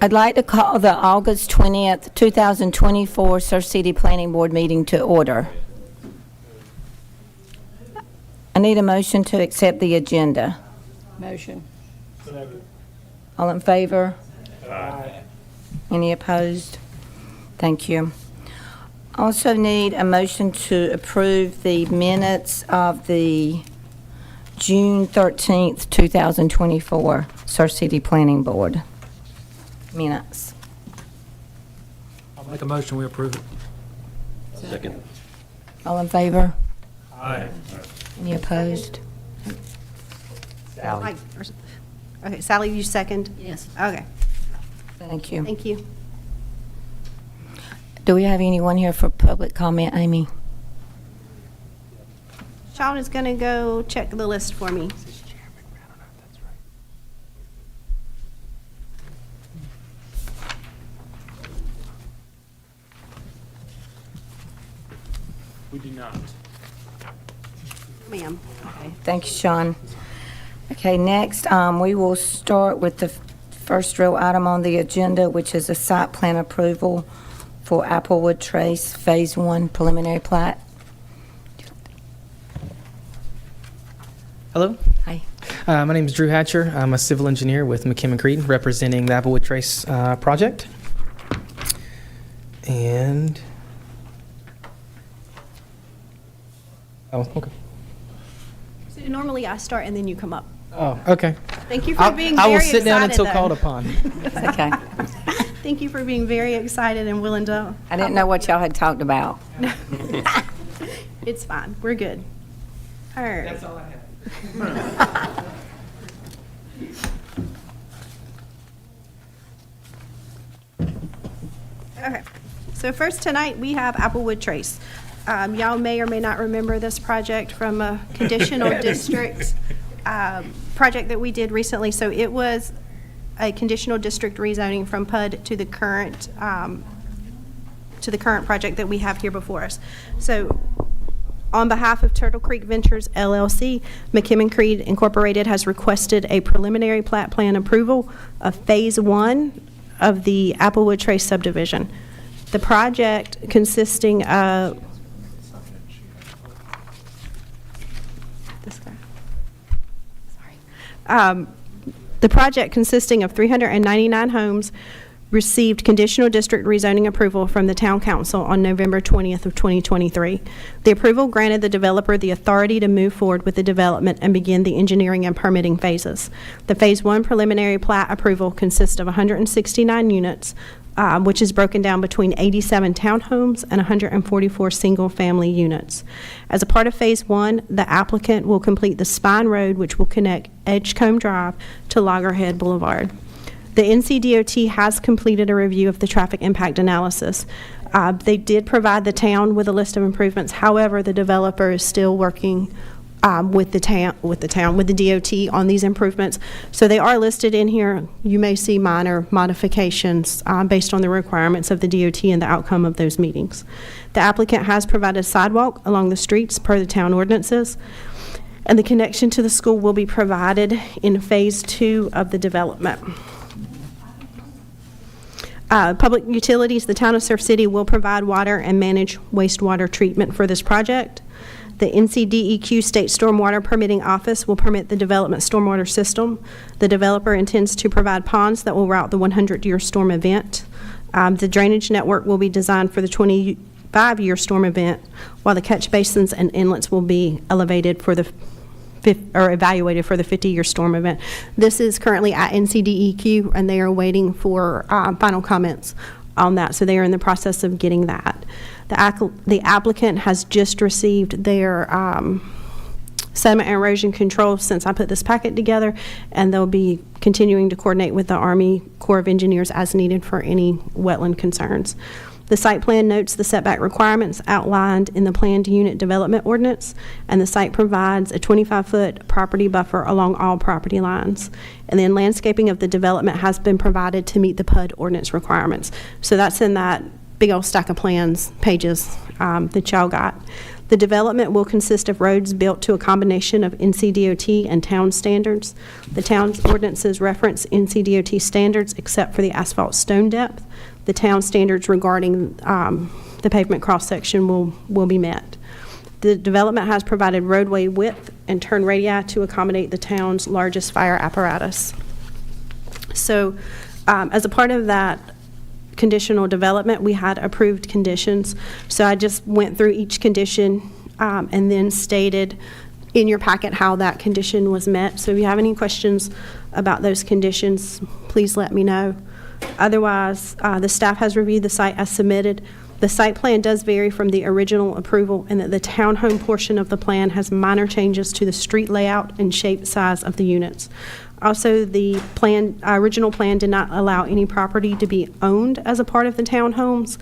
I'd like to call the August 20th, 2024 Surf City Planning Board meeting to order. I need a motion to accept the agenda. Motion. Second. All in favor? Aye. Any opposed? Thank you. Also need a motion to approve the minutes of the June 13th, 2024 Surf City Planning Board minutes. I'll make a motion, we approve it. Second. All in favor? Aye. Any opposed? Sally. Okay, Sally, you second? Yes. Okay, Thank you. thank you. Do we have anyone here for public comment, Amy? Sean is going to go check the list for me. We do not. Ma'am. Okay, thank you, Sean. Okay, next, we will start with the first real item on the agenda, which is a site plan approval for Applewood Trace Phase 1 preliminary plat. Hello, Hi. my name is Drew Hatcher. I'm a civil engineer with McKim & Creed, representing the Applewood Trace project. And, oh, okay. So normally I start and then you come up. Oh, okay. Thank you for being I very will excited. sit down until though. called upon. It's okay. Thank you for being very excited and willing to. I didn't know what y'all had talked about. It's fine. We're good. All right. That's all I have. Okay, so first tonight, we have Applewood Trace. Y'all may or may not remember this project from a conditional district project that we did recently. So it was a conditional district rezoning from PUD to the current project that we have here before us. So on behalf of Turtle Creek Ventures LLC, McKim & Creed Incorporated has requested a preliminary plat plan approval of Phase 1 of the Applewood Trace subdivision. The project consisting of the project consisting of 399 homes received conditional district rezoning approval from the Town Council on November 20th of 2023. The approval granted the developer the authority to move forward with the development and begin the engineering and permitting phases. The Phase 1 preliminary plat approval consists of 169 units, which is broken down between 87 townhomes and 144 single-family units. As a part of Phase 1, the applicant will complete the Spine Road, which will connect Edgecombe Drive to Loggerhead Boulevard. The NCDOT has completed a review of the traffic impact analysis. They did provide the town with a list of improvements. However, the developer is still working with the DOT on these improvements. So they are listed in here. You may see minor modifications based on the requirements of the DOT and the outcome of those meetings. The applicant has provided sidewalk along the streets per the town ordinances, and the connection to the school will be provided in Phase 2 of the development. Public utilities, the town of Surf City will provide water and manage wastewater treatment for this project. The NCDEQ State Stormwater Permitting Office will permit the development stormwater system. The developer intends to provide ponds that will route the 100-year storm event. The drainage network will be designed for the 25-year storm event, while the catch basins and inlets will be elevated for the evaluated for the 50-year storm event. This is currently at NCDEQ, and they are waiting for final comments on that, so they are in the process of getting that. The applicant has just received their sediment and erosion control since I put this packet together, and they'll be continuing to coordinate with the Army Corps of Engineers as needed for any wetland concerns. The site plan notes the setback requirements outlined in the planned unit development ordinance, and the site provides a 25-foot property buffer along all property lines. And then landscaping of the development has been provided to meet the PUD ordinance requirements. So that's in that big old stack of plans pages that y'all got. The development will consist of roads built to a combination of NCDOT and town standards. The town's ordinances reference NCDOT standards except for the asphalt stone depth. The town standards regarding the pavement cross-section will be met. The development has provided roadway width and turn radii to accommodate the town's largest fire apparatus. So as a part of that conditional development, we had approved conditions. So I just went through each condition and then stated in your packet how that condition was met. So if you have any questions about those conditions, please let me know. Otherwise, the staff has reviewed the site as submitted. The site plan does vary from the original approval in that the townhome portion of the plan has minor changes to the street layout and shape size of the units. Also, the original plan did not allow any property to be owned as a part of the townhomes.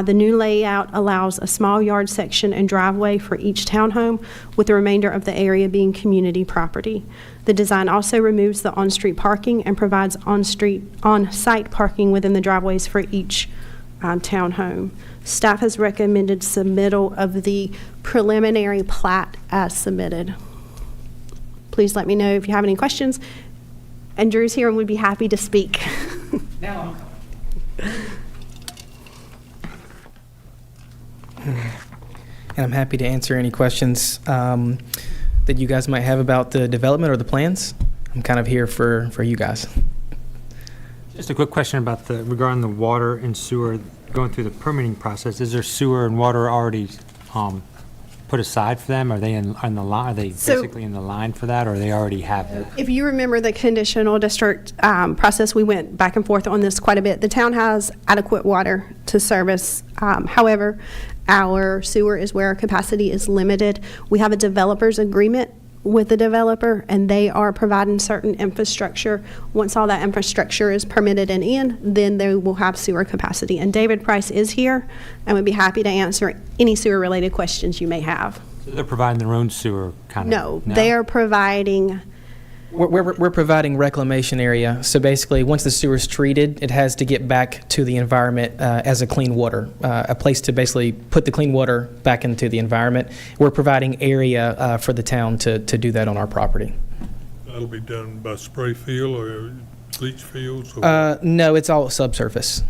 The new layout allows a small yard section and driveway for each townhome, with the remainder of the area being community property. The design also removes the on-street parking and provides on-site parking within the driveways for each townhome. Staff has recommended submittal of the preliminary plat as submitted. Please let me know if you have any questions. And Drew's here and would be happy to speak. And I'm happy to answer any questions that you guys might have about the development or the plans. I'm kind of here for you guys. Just a quick question about regarding the water and sewer, going through the permitting process. Is there sewer and water already put aside for them? Are they in the line? Are they basically in the line for that, or they already have it? If you remember the conditional district process, we went back and forth on this quite a bit. The town has adequate water to service. However, our sewer is where our capacity is limited. We have a developer's agreement with the developer, and they are providing certain infrastructure. Once all that infrastructure is permitted and in, then they will have sewer capacity. And David Price is here and would be happy to answer any sewer-related questions you may have. So they're providing their own sewer kind of? No, they are providing. We're providing reclamation area. So basically, once the sewer's treated, it has to get back to the environment as a clean water, a place to basically put the clean water back into the environment. We're providing area for the town to do that on our property. That'll be done by spray field or leach fields? Or No, it's all subsurface.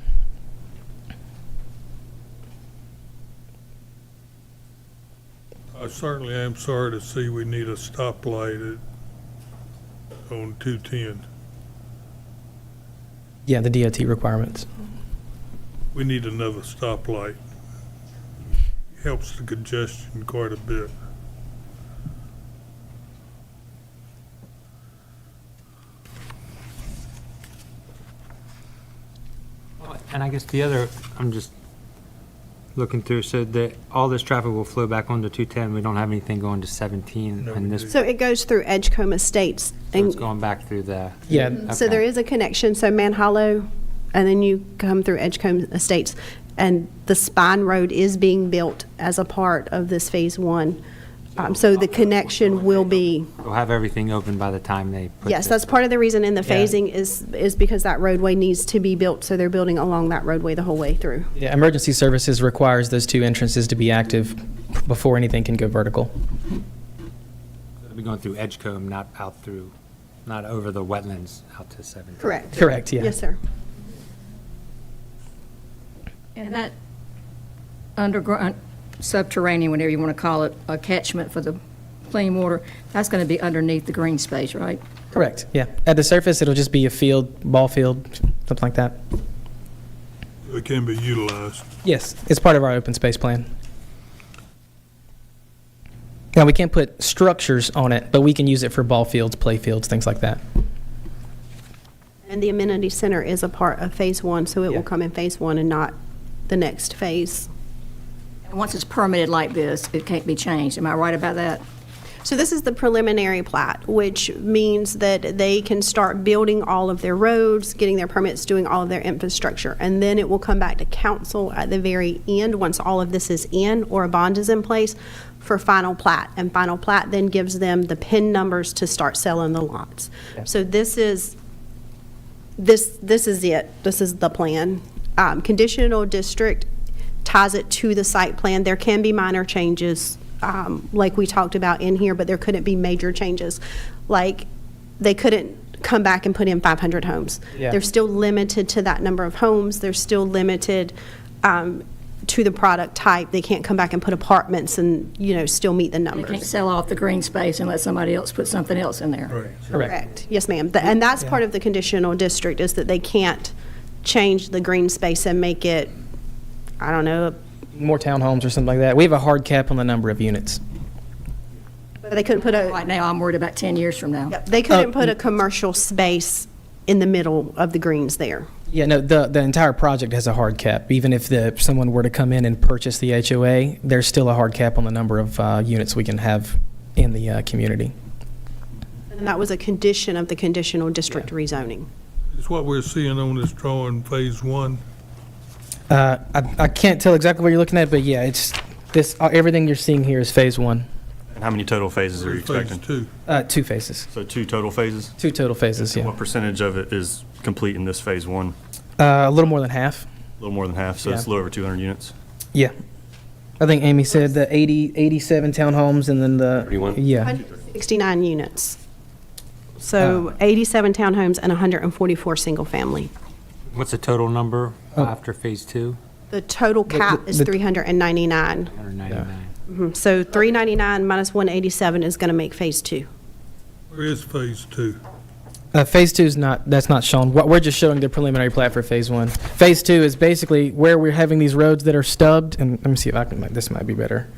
I certainly am sorry to see we need a stoplight on 210. Yeah, the DOT requirements. We need another stoplight. Helps the congestion quite a bit. And I guess the other, I'm just looking through, so that all this traffic will flow back onto 210. We don't have anything going to 17 No, and we this, do. So it goes through Edgecombe Estates. so it's going back through the. Yeah. So there is a connection, so Man Hollow, and then you come through Edgecombe Estates, and the Spine Road is being built as a part of this Phase 1. So the connection will be, We'll have everything open by the time they put yes, this- that's part of the reason in the Yeah. phasing is because that roadway needs to be built, so they're building along that roadway the whole way through. Yeah, emergency services requires those two entrances to be active before anything can go vertical. It'll be going through Edgecombe, not out through, not over the wetlands out to 17. Correct. Correct, yeah. Yes, sir. And that underground, subterranean, whatever you want to call it, a catchment for the clean water, that's going to be underneath the green space, right? Correct, yeah. At the surface, it'll just be a field, ball field, something like that. It can be utilized. Yes, it's part of our open space plan. Now, we can't put structures on it, but we can use it for ball fields, play fields, things like that. And the amenity center is a part of Phase 1, so it Yeah. will come in Phase 1 and not the next phase. And once it's permitted like this, it can't be changed. Am I right about that? So this is the preliminary plat, which means that they can start building all of their roads, getting their permits, doing all of their infrastructure. And then it will come back to council at the very end, once all of this is in or a bond is in place, for final plat. And final plat then gives them the PIN numbers to start selling the lots. So this is it. This is the plan. Conditional district ties it to the site plan. There can be minor changes like we talked about in here, but there couldn't be major changes. Like, they couldn't come back and put in 500 homes. Yeah. They're still limited to that number of homes. They're still limited to the product type. They can't come back and put apartments and, still meet the You can't numbers. sell off the green space and let somebody else put something else in there. Right. Correct. Yes, ma'am. And that's part of the conditional district, is that they can't change the green space and make it, I don't know, More townhomes or something like that. We have a hard cap on the number of units. but they couldn't put a, Right now, I'm worried about 10 years from now. they couldn't put a commercial space in the middle of the greens there. Yeah, no, the entire project has a hard cap. Even if someone were to come in and purchase the HOA, there's still a hard cap on the number of units we can have in the community. And that was a condition of the conditional district rezoning. It's what we're seeing on this drawing, phase one. I can't tell exactly what you're looking at, but yeah, it's this. Everything you're seeing here is phase one. And how many total phases are you Phase expecting? two. 2 phases. So 2 total phases? 2 total phases, yeah. What percentage of it is complete in this phase one? A little more than half. A little more than half, so it's a Yeah. little over 200 units. Yeah. I think Amy said the 87 townhomes and then the. 31? Yeah. 69 units. So 87 townhomes and 144 single-family. What's the total number after phase two? The total cap is 399. 199. So 399 minus 187 is going to make phase 2. Where is phase two? Phase 2 is that's not shown. We're just showing the preliminary plat for phase 1. Phase 2 is basically where we're having these roads that are stubbed, and let me see if this might be better.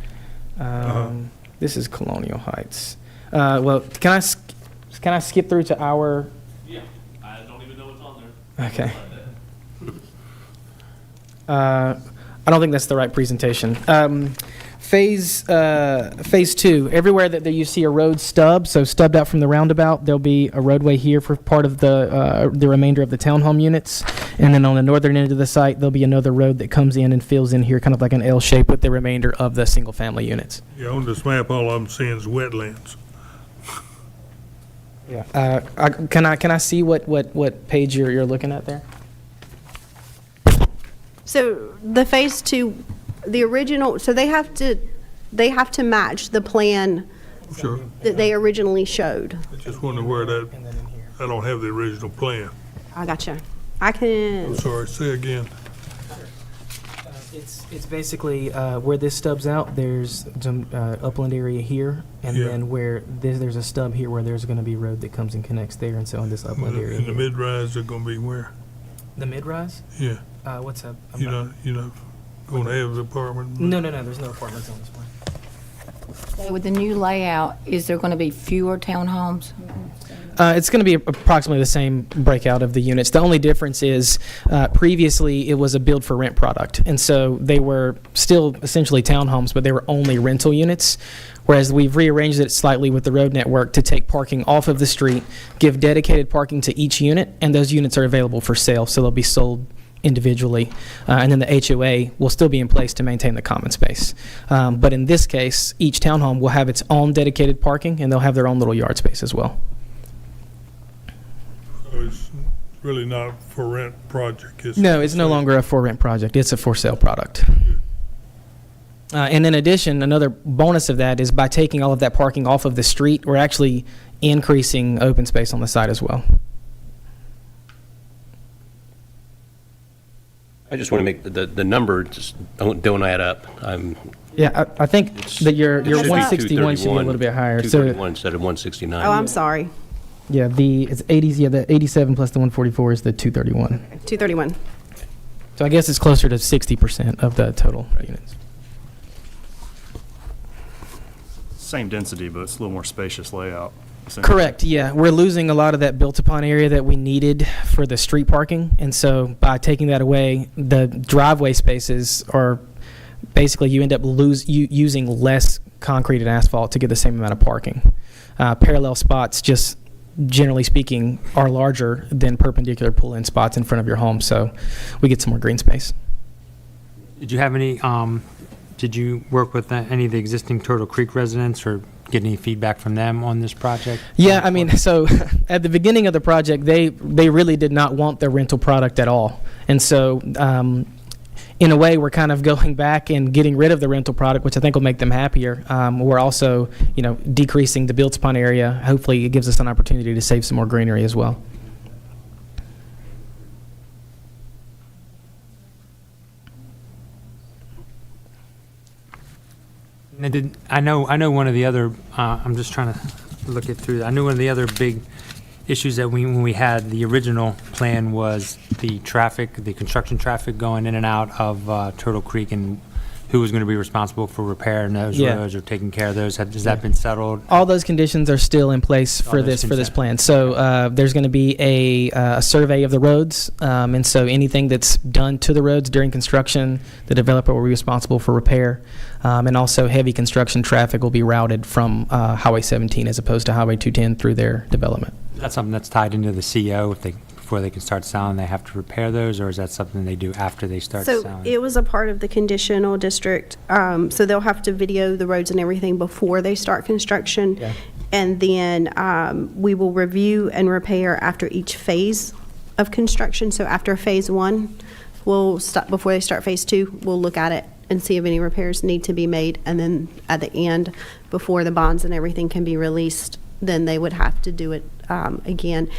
This is Colonial Heights. Well, can I skip through to our? Yeah, I don't even know what's on there. Okay. I don't think that's the right presentation. Phase 2, everywhere that you see a road stub, so stubbed out from the roundabout, there'll be a roadway here for part of the remainder of the townhome units. And then on the northern end of the site, there'll be another road that comes in and fills in here, kind of like an L shape with the remainder of the single-family units. Yeah, on this map, all I'm seeing is wetlands. Yeah. Can I see what page you're looking at there? So the phase 2, the original, so they have to match the plan Sure. that they originally showed. I just wonder where that, I don't have the original plan. I gotcha. I can, I'm sorry, say again. It's basically where this stubs out, there's some upland area here, and Yeah. then where there's a stub here where there's going to be a road that comes and connects there, and so in this upland area. And the here. mid-rise are gonna be where? The mid-rise? Yeah, What's up? you're not gonna have the apartment? No, there's no apartments on this one. So with the new layout, is there going to be fewer townhomes? It's going to be approximately the same breakout of the units. The only difference is previously it was a build for rent product. And so they were still essentially townhomes, but they were only rental units. Whereas we've rearranged it slightly with the road network to take parking off of the street, give dedicated parking to each unit, and those units are available for sale. So they'll be sold individually. And then the HOA will still be in place to maintain the common space. But in this case, each townhome will have its own dedicated parking, and they'll have their own little yard space as well. So it's really not for rent project, it's. No, it's no longer a for rent project. It's a for sale product. And in addition, another bonus of that is by taking all of that parking off of the street, we're actually increasing open space on the site as well. I just want to make the number just don't add up. Yeah, I think that your It should be 161 should be a little bit higher. So 231 instead of 169. oh, I'm sorry, yeah, it's 80s. Yeah, the 87 plus the 144 is the 231. 231. So I guess it's closer to 60% of the total units. Same density, but it's a little more spacious layout. essentially. Correct, yeah. We're losing a lot of that built-upon area that we needed for the street parking. And so by taking that away, the driveway spaces are basically you end up using less concrete and asphalt to get the same amount of parking. Parallel spots, just generally speaking, are larger than perpendicular pull-in spots in front of your home. So we get some more green space. Did you have any, did you work with any of the existing Turtle Creek residents or get any feedback from them on this project? Yeah, I mean, so at the beginning of the project, they really did not want the rental product at all. And so in a way, we're kind of going back and getting rid of the rental product, which I think will make them happier. We're also, decreasing the Builds Pond area. Hopefully, it gives us an opportunity to save some more greenery as well. And I know one of the other, I'm just trying to look it through. I know one of the other big issues that when we had the original plan was the traffic, the construction traffic going in and out of Turtle Creek, and who was going to be responsible for repairing those Yeah. roads or taking care of those. Has that been settled? All those conditions are still in place All for those this plan. So there's going to be a survey of the roads, and so anything that's done to the roads during construction, the developer will be responsible for repair, and also heavy construction traffic will be routed from Highway 17 as opposed to Highway 210 through their development. That's something that's tied into the CO. Before they can start selling, they have to repair those, or is that something they do after they start So selling? it was a part of the conditional district, so they'll have to video the roads and everything before they start construction. Yeah. And then we will review and repair after each phase of construction. So after phase 1, we'll stop, before they start phase 2, we'll look at it and see if any repairs need to be made. And then at the end, before the bonds and everything can be released, then they would have to do it again.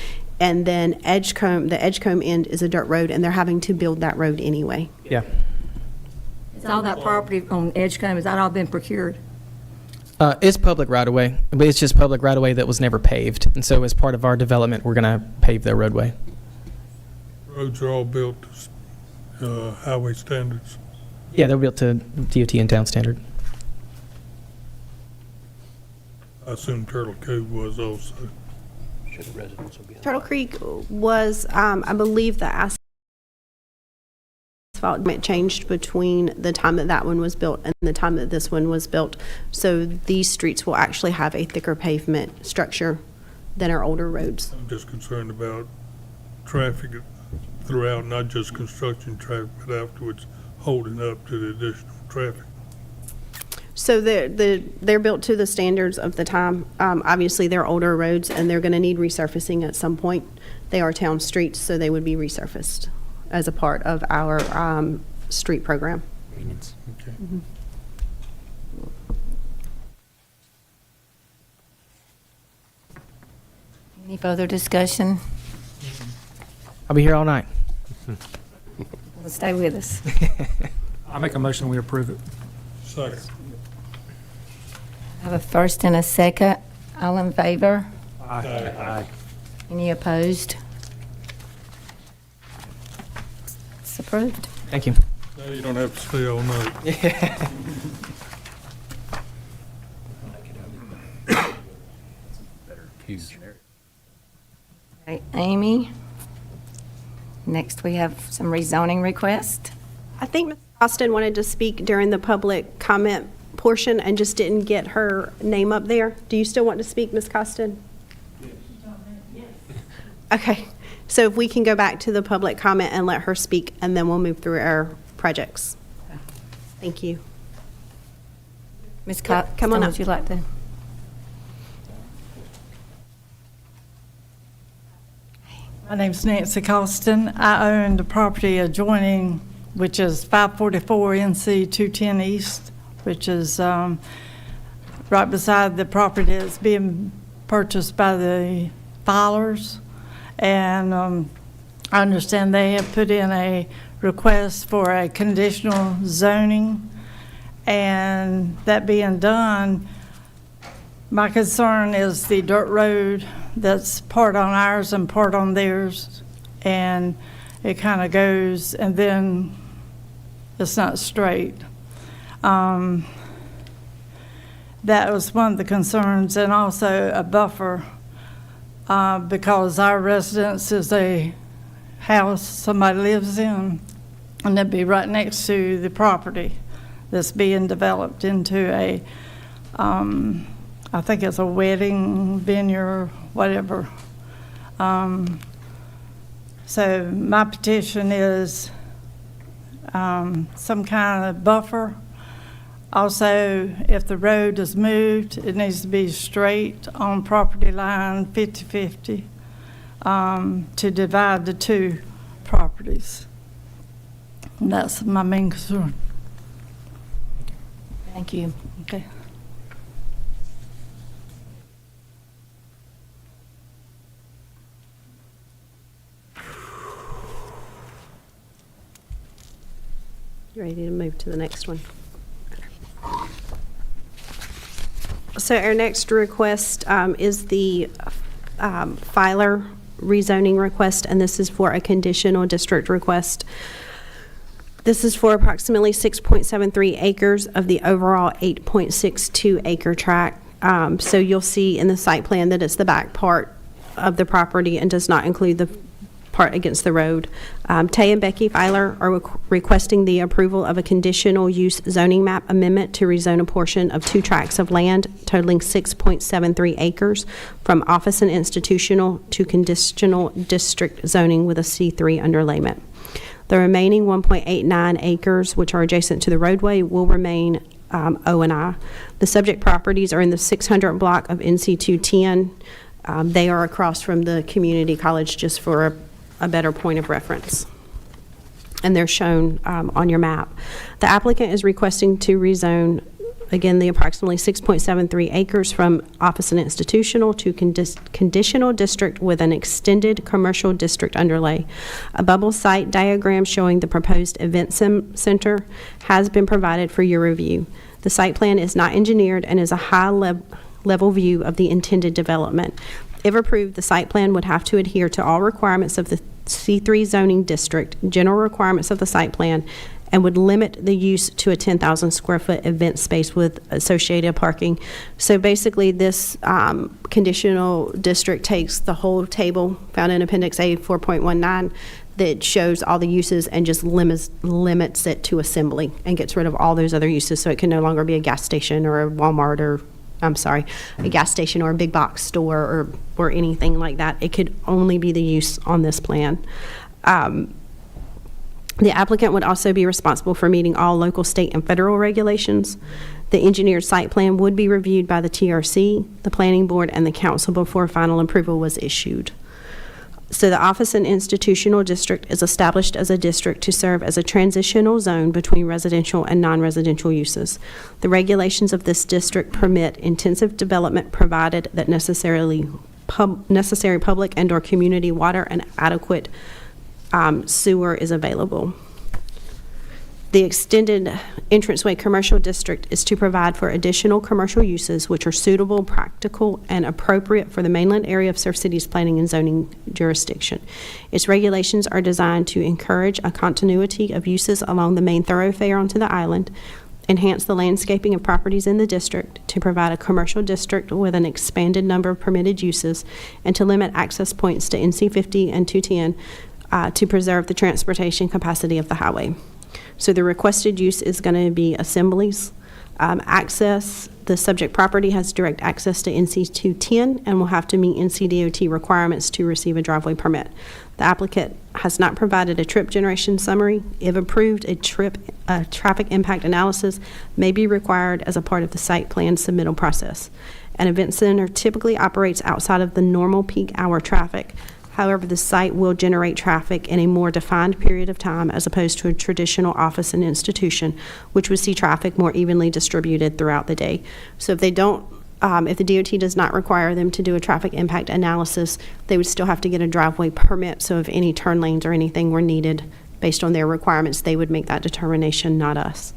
And then the Edgecombe end is a dirt road, and they're having to build that road anyway. Yeah. Is all that property on Edgecombe, has that all been procured? It's public right-of-way, but it's just public right-of-way that was never paved. And so as part of our development, we're going to pave their roadway. Roads are all built to highway standards. Yeah, they're built to DOT and town standard. I assume Turtle Cove was also. Turtle Creek was, I believe, the asphalt changed between the time that one was built and the time that this one was built. So these streets will actually have a thicker pavement structure than our older roads. I'm just concerned about traffic throughout, not just construction traffic, but afterwards holding up to the additional traffic. So they're built to the standards of the time. Obviously, they're older roads, and they're going to need resurfacing at some point. They are town streets, so they would be resurfaced as a part of our street program. Maintenance. Okay. Any further discussion? I'll be here all night. Well, stay with us. I make a motion, we approve it. Second. I have a first and a second. All in favor? Aye. Any opposed? It's approved. Thank you. Now you don't have to stay all night. Okay, Amy. Next, we have some rezoning request. I think Ms. Austin wanted to speak during the public comment portion and just didn't get her name up there. Do you still want to speak, Ms. Costin? Yes. Okay, so if we can go back to the public comment and let her speak, and then we'll move through our projects. Thank you. Ms. Yeah, Cox, come on up. would you like to? My name's Nancy Costin. I own the property adjoining, which is 544 NC 210 East, which is right beside the property that's being purchased by the filers. And I understand they have put in a request for a conditional zoning. And that being done, my concern is the dirt road that's part on ours and part on theirs, and it kind of goes, and then it's not straight. That was one of the concerns, and also a buffer, because our residence is a house somebody lives in, and it'd be right next to the property that's being developed into a, I think it's a wedding venue or whatever. So my petition is some kind of buffer. Also, if the road is moved, it needs to be straight on property line 50-50 to divide the two properties. And that's my main concern. Thank you. Okay. You ready to move to the next one? So our next request is the Filer rezoning request, and this is for a conditional district request. This is for approximately 6.73 acres of the overall 8.62 acre tract. So you'll see in the site plan that it's the back part of the property and does not include the part against the road. Tay and Becky Filer are requesting the approval of a conditional use zoning map amendment to rezone a portion of 2 tracts of land totaling 6.73 acres from office and institutional to conditional district zoning with a C3 underlayment. The remaining 1.89 acres, which are adjacent to the roadway, will remain O&I. The subject properties are in the 600 block of NC 210. They are across from the community college, just for a better point of reference. And they're shown on your map. The applicant is requesting to rezone, again, the approximately 6.73 acres from office and institutional to conditional district with an extended commercial district underlay. A bubble site diagram showing the proposed event center has been provided for your review. The site plan is not engineered and is a high-level view of the intended development. If approved, the site plan would have to adhere to all requirements of the C3 zoning district, general requirements of the site plan, and would limit the use to a 10,000 square foot event space with associated parking. So basically, this conditional district takes the whole table found in Appendix A 4.19 that shows all the uses and just limits it to assembly and gets rid of all those other uses, so it can no longer be a gas station or a Walmart or a gas station or a big box store or anything like that. It could only be the use on this plan. The applicant would also be responsible for meeting all local, state, and federal regulations. The engineered site plan would be reviewed by the TRC, the planning board, and the council before final approval was issued. So the office and institutional district is established as a district to serve as a transitional zone between residential and non-residential uses. The regulations of this district permit intensive development provided that necessary public and/or community water and adequate sewer is available. The extended entranceway commercial district is to provide for additional commercial uses which are suitable, practical, and appropriate for the mainland area of Surf City's planning and zoning jurisdiction. Its regulations are designed to encourage a continuity of uses along the main thoroughfare onto the island, enhance the landscaping of properties in the district, to provide a commercial district with an expanded number of permitted uses, and to limit access points to NC 50 and 210 to preserve the transportation capacity of the highway. So the requested use is going to be assemblies. Access, the subject property has direct access to NC 210 and will have to meet NCDOT requirements to receive a driveway permit. The applicant has not provided a trip generation summary. If approved, a traffic impact analysis may be required as a part of the site plan submittal process. An event center typically operates outside of the normal peak hour traffic. However, the site will generate traffic in a more defined period of time as opposed to a traditional office and institution, which would see traffic more evenly distributed throughout the day. So if they don't, if the DOT does not require them to do a traffic impact analysis, they would still have to get a driveway permit. So if any turn lanes or anything were needed based on their requirements, they would make that determination, not us.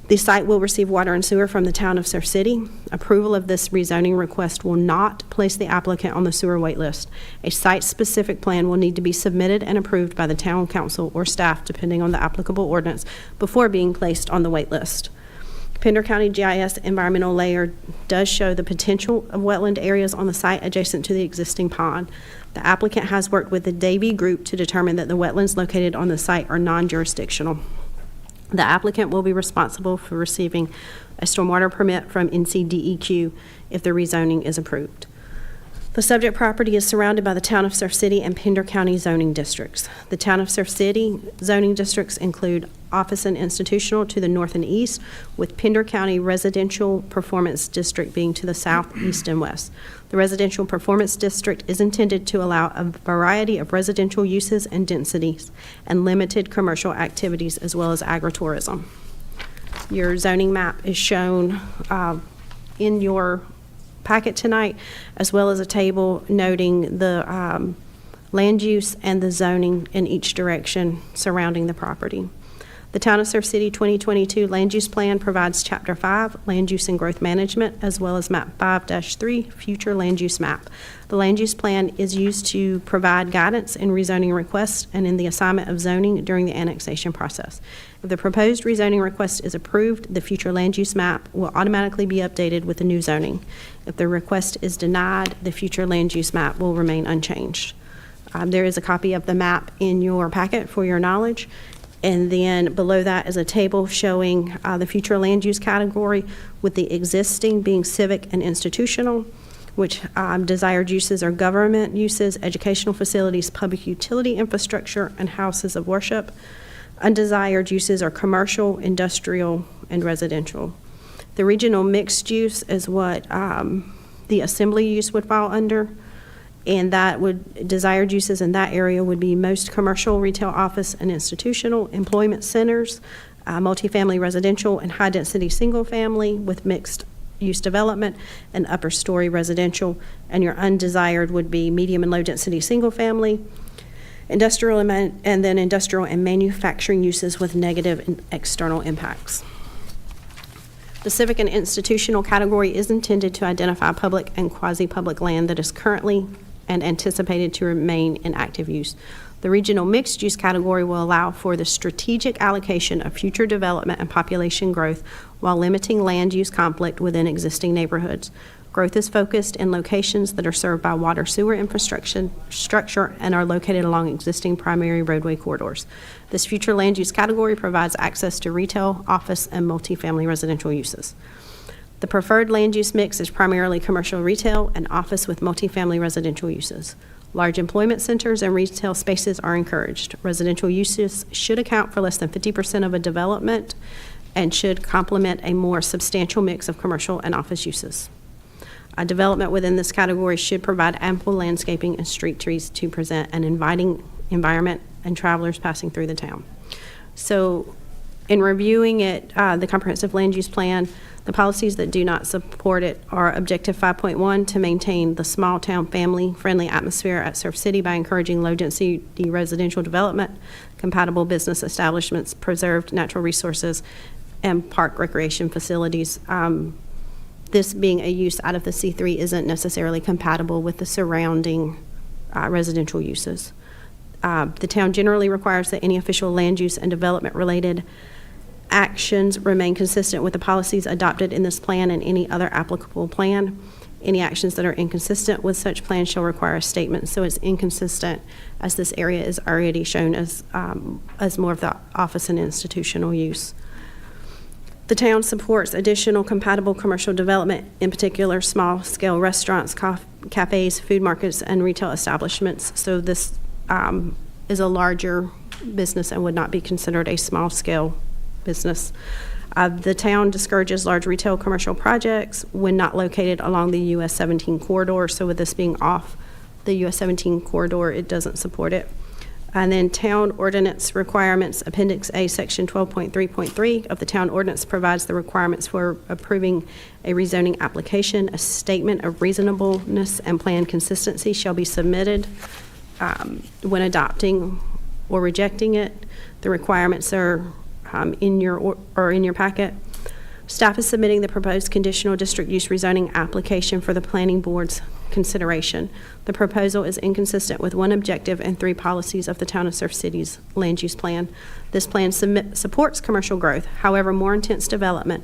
The site will receive water and sewer from the town of Surf City. Approval of this rezoning request will not place the applicant on the sewer wait list. A site-specific plan will need to be submitted and approved by the town council or staff, depending on the applicable ordinance, before being placed on the wait list. Pender County GIS environmental layer does show the potential of wetland areas on the site adjacent to the existing pond. The applicant has worked with the Davy Group to determine that the wetlands located on the site are non-jurisdictional. The applicant will be responsible for receiving a stormwater permit from NCDEQ if the rezoning is approved. The subject property is surrounded by the Town of Surf City and Pender County zoning districts. The Town of Surf City zoning districts include office and institutional to the north and east, with Pender County Residential Performance District being to the south, east, and west. The Residential Performance District is intended to allow a variety of residential uses and densities and limited commercial activities as well as agritourism. Your zoning map is shown in your packet tonight, as well as a table noting the land use and the zoning in each direction surrounding the property. The Town of Surf City 2022 Land Use Plan provides Chapter 5, Land Use and Growth Management, as well as Map 5-3, Future Land Use Map. The Land Use Plan is used to provide guidance in rezoning requests and in the assignment of zoning during the annexation process. If the proposed rezoning request is approved, the Future Land Use Map will automatically be updated with the new zoning. If the request is denied, the Future Land Use Map will remain unchanged. There is a copy of the map in your packet for your knowledge. And then below that is a table showing the future land use category, with the existing being civic and institutional, which desired uses are government uses, educational facilities, public utility infrastructure, and houses of worship. Undesired uses are commercial, industrial, and residential. The regional mixed use is what the assembly use would fall under. And that would, desired uses in that area would be most commercial, retail, office, and institutional, employment centers, multifamily residential, and high-density single-family with mixed-use development, and upper-story residential. And your undesired would be medium and low-density single-family, industrial, and then industrial and manufacturing uses with negative and external impacts. The civic and institutional category is intended to identify public and quasi-public land that is currently and anticipated to remain in active use. The regional mixed-use category will allow for the strategic allocation of future development and population growth while limiting land use conflict within existing neighborhoods. Growth is focused in locations that are served by water sewer infrastructure and are located along existing primary roadway corridors. This future land use category provides access to retail, office, and multifamily residential uses. The preferred land use mix is primarily commercial retail and office with multifamily residential uses. Large employment centers and retail spaces are encouraged. Residential uses should account for less than 50% of a development and should complement a more substantial mix of commercial and office uses. A development within this category should provide ample landscaping and street trees to present an inviting environment and travelers passing through the town. So in reviewing it, the comprehensive land use plan, the policies that do not support it are Objective 5.1, to maintain the small town family-friendly atmosphere at Surf City by encouraging low-density residential development, compatible business establishments, preserved natural resources, and park recreation facilities. This being a use out of the C3 isn't necessarily compatible with the surrounding residential uses. The town generally requires that any official land use and development-related actions remain consistent with the policies adopted in this plan and any other applicable plan. Any actions that are inconsistent with such plan shall require a statement. So it's inconsistent, as this area is already shown as more of the office and institutional use. The town supports additional compatible commercial development, in particular small-scale restaurants, cafes, food markets, and retail establishments. So this is a larger business and would not be considered a small-scale business. The town discourages large retail commercial projects when not located along the US 17 corridor. So with this being off the US 17 corridor, it doesn't support it. And then town ordinance requirements, Appendix A, Section 12.3.3 of the town ordinance provides the requirements for approving a rezoning application. A statement of reasonableness and plan consistency shall be submitted when adopting or rejecting it. The requirements are in your packet. Staff is submitting the proposed conditional district use rezoning application for the planning board's consideration. The proposal is inconsistent with one objective and 3 policies of the Town of Surf City's land use plan. This plan supports commercial growth. However, more intense development,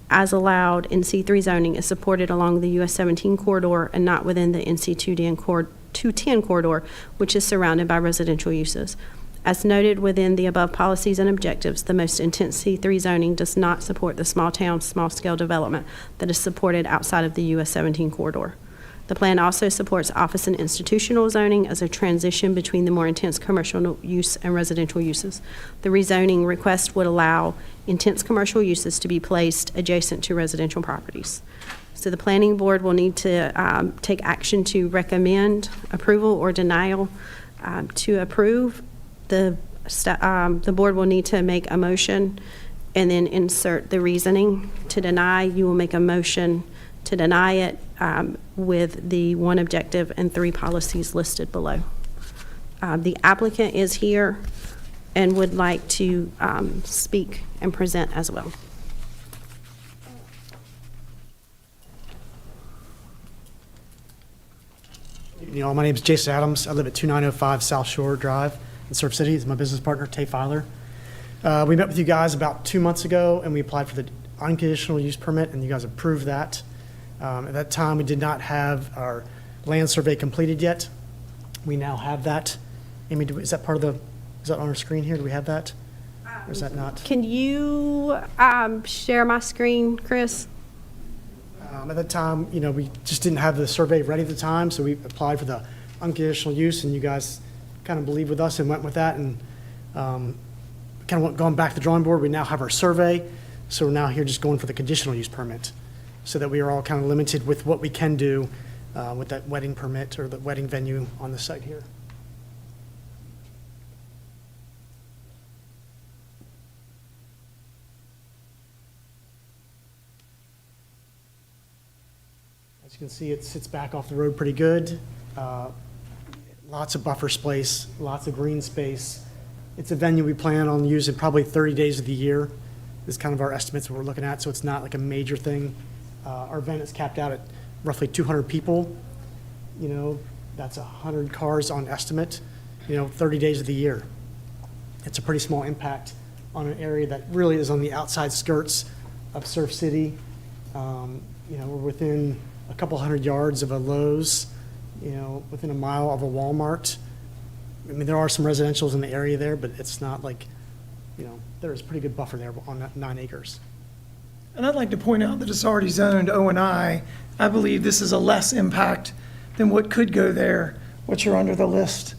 as allowed in C3 zoning, is supported along the US 17 corridor and not within the NC 210 corridor, which is surrounded by residential uses. As noted within the above policies and objectives, the most intense C3 zoning does not support the small town, small-scale development that is supported outside of the US 17 corridor. The plan also supports office and institutional zoning as a transition between the more intense commercial use and residential uses. The rezoning request would allow intense commercial uses to be placed adjacent to residential properties. So the planning board will need to take action to recommend approval or denial. To approve, the board will need to make a motion and then insert the reasoning. To deny, you will make a motion to deny it with the one objective and 3 policies listed below. The applicant is here and would like to speak and present as well. My name is Jason Adams. I live at 2905 South Shore Drive in Surf City. It's my business partner, Tay Filer. We met with you guys about 2 months ago, and we applied for the unconditional use permit, and you guys approved that. At that time, we did not have our land survey completed yet. We now have that. Amy, is that part of the, is that on our screen here? Do we have that? Or is that not? Can you share my screen, Chris? At that time, we just didn't have the survey ready at the time, so we applied for the unconditional use, and you guys kind of believed with us and went with that, and kind of gone back to the drawing board. We now have our survey, so we're now here just going for the conditional use permit, so that we are all kind of limited with what we can do with that wedding permit or the wedding venue on the site here. As you can see, it sits back off the road pretty good. Lots of buffer space, lots of green space. It's a venue we plan on using probably 30 days of the year. Is kind of our estimates what we're looking at, so it's not like a major thing. Our event is capped out at roughly 200 people. That's 100 cars on estimate, 30 days of the year. It's a pretty small impact on an area that really is on the outside skirts of Surf City. We're within a couple 100 yards of a Lowe's, within a mile of a Walmart. I mean, there are some residentials in the area there, but it's not like, there is pretty good buffer there on that 9 acres. And I'd like to point out that it's already zoned O&I. I believe this is a less impact than what could go there, which are under the list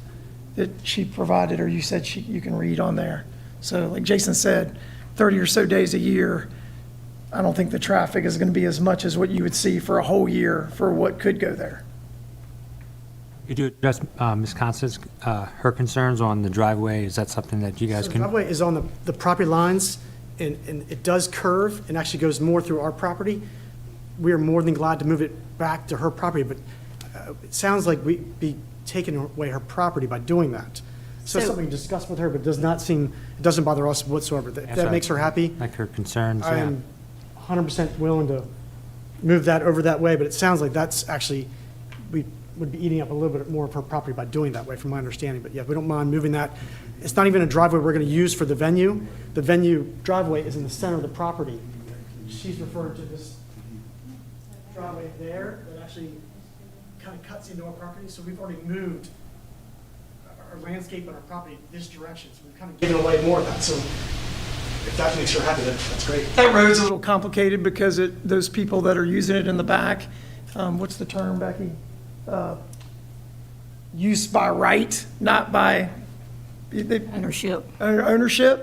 that she provided, or you said you can read on there. So like Jason said, 30 or so days a year, I don't think the traffic is going to be as much as what you would see for a whole year for what could go there. Could you address Ms. Constance, her concerns on the driveway? Is that something that you guys So the can? driveway is on the property lines, and it does curve and actually goes more through our property. We are more than glad to move it back to her property, but it sounds like we'd be taking away her property by doing that. So it's something to discuss with her, but it doesn't bother us whatsoever. If that makes her happy, Like her concerns, I yeah. am 100% willing to move that over that way, but it sounds like that's actually, we would be eating up a little bit more of her property by doing that way, from my understanding. But yeah, we don't mind moving that. It's not even a driveway we're going to use for the venue. The venue driveway is in the center of the property. She's referring to this driveway there that actually kind of cuts into our property. So we've already moved our landscape and our property this direction. So we've kind of given away more of that. So if that makes her happy, that's great. That road's a little complicated because those people that are using it in the back, what's the term, Becky? Use by right, not by ownership.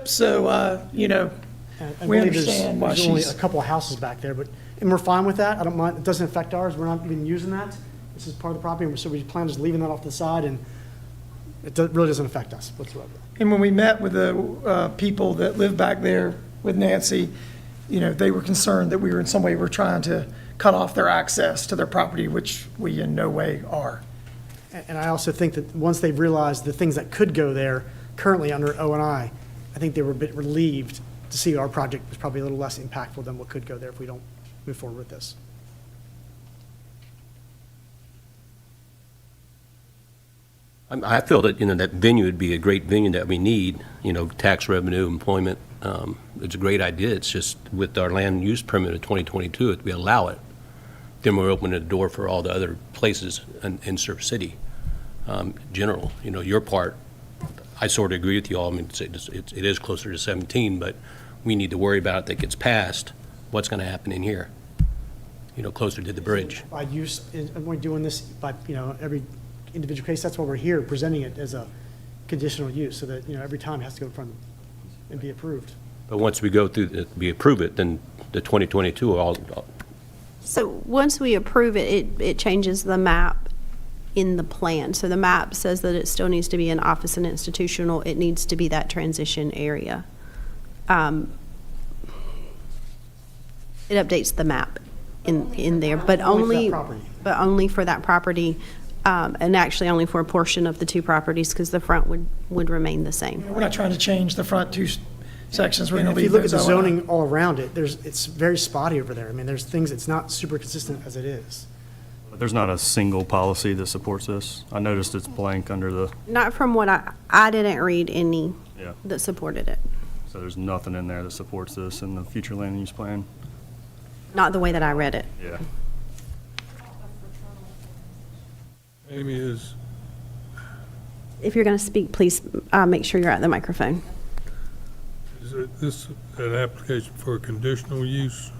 So, I we believe understand why there's only she's. a couple of houses back there, and we're fine with that. I don't mind. It doesn't affect ours. We're not even using that. This is part of the property, so we plan just leaving that off to the side, and it really doesn't affect us whatsoever. And when we met with the people that live back there with Nancy, they were concerned that we were in some way, we're trying to cut off their access to their property, which we in no way are. And I also think that once they've realized the things that could go there currently under O&I think they were a bit relieved to see our project was probably a little less impactful than what could go there if we don't move forward with this. I feel that, that venue would be a great venue that we need, tax revenue, employment. It's a great idea. It's just with our land use permit of 2022, if we allow it, then we're opening the door for all the other places in Surf City. General, your part, I sort of agree with you all. I mean, it is closer to 17, but we need to worry about it that gets passed. What's going to happen in here? closer to the bridge. By use, and we're doing this by, every individual case, that's why we're here, presenting it as a conditional use, so that, every time it has to go in front and be approved. But once we go through, we approve it, then the 2022 will all, So once we approve it, it changes the map in the plan. So the map says that it still needs to be an office and institutional. It needs to be that transition area. It updates the map in there, but Only only, for that property. but only for that property, and actually only for a portion of the two properties, because the front would remain the same. We're not trying to change the front two sections. We're And going to if you leave look at those the O&I. zoning all around it, it's very spotty over there. I mean, there's things, it's not super consistent as it is. But there's not a single policy that supports this. I noticed it's blank under the, Not from what I didn't read any yeah, that supported it. so there's nothing in there that supports this in the future land use plan. Not the way that I read it. Yeah. Amy, is If you're going to speak, please make sure you're at the microphone. this an application for a conditional use?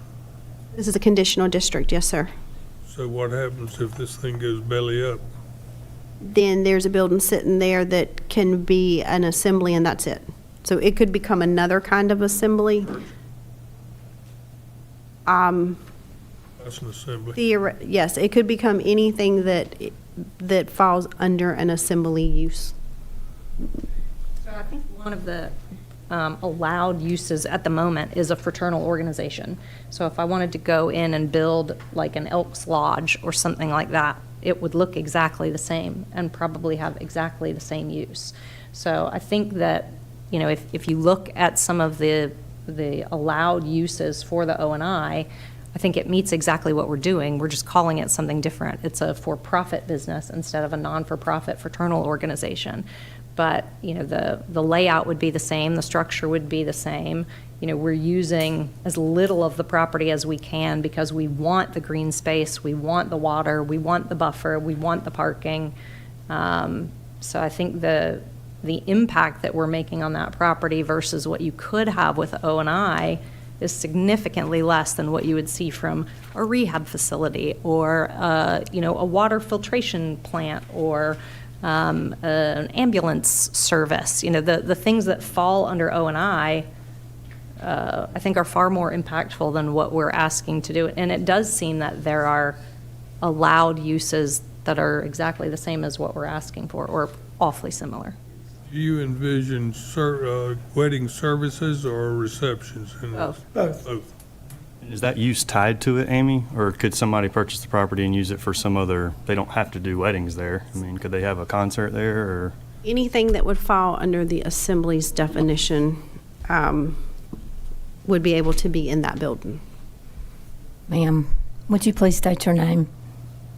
This is a conditional district, yes, sir. So what happens if this thing goes belly up? Then there's a building sitting there that can be an assembly, and that's it. So it could become another kind of assembly. That's an assembly. Yes, it could become anything that falls under an assembly use. So I think one of the allowed uses at the moment is a fraternal organization. So if I wanted to go in and build like an Elks Lodge or something like that, it would look exactly the same and probably have exactly the same use. So I think that, if you look at some of the allowed uses for the O&I think it meets exactly what we're doing. We're just calling it something different. It's a for-profit business instead of a non-for-profit fraternal organization. But, the layout would be the same, the structure would be the same. We're using as little of the property as we can because we want the green space, we want the water, we want the buffer, we want the parking. So I think the impact that we're making on that property versus what you could have with O&I is significantly less than what you would see from a rehab facility or, a water filtration plant or an ambulance service. The things that fall under O&I think are far more impactful than what we're asking to do. And it does seem that there are allowed uses that are exactly the same as what we're asking for or awfully similar. Do you envision wedding services or receptions in this? Both. Both. Is that use tied to it, Amy? Or could somebody purchase the property and use it for some other, they don't have to do weddings there? I mean, could they have a concert there or? Anything that would fall under the assembly's definition would be able to be in that building. Ma'am, would you please state your name?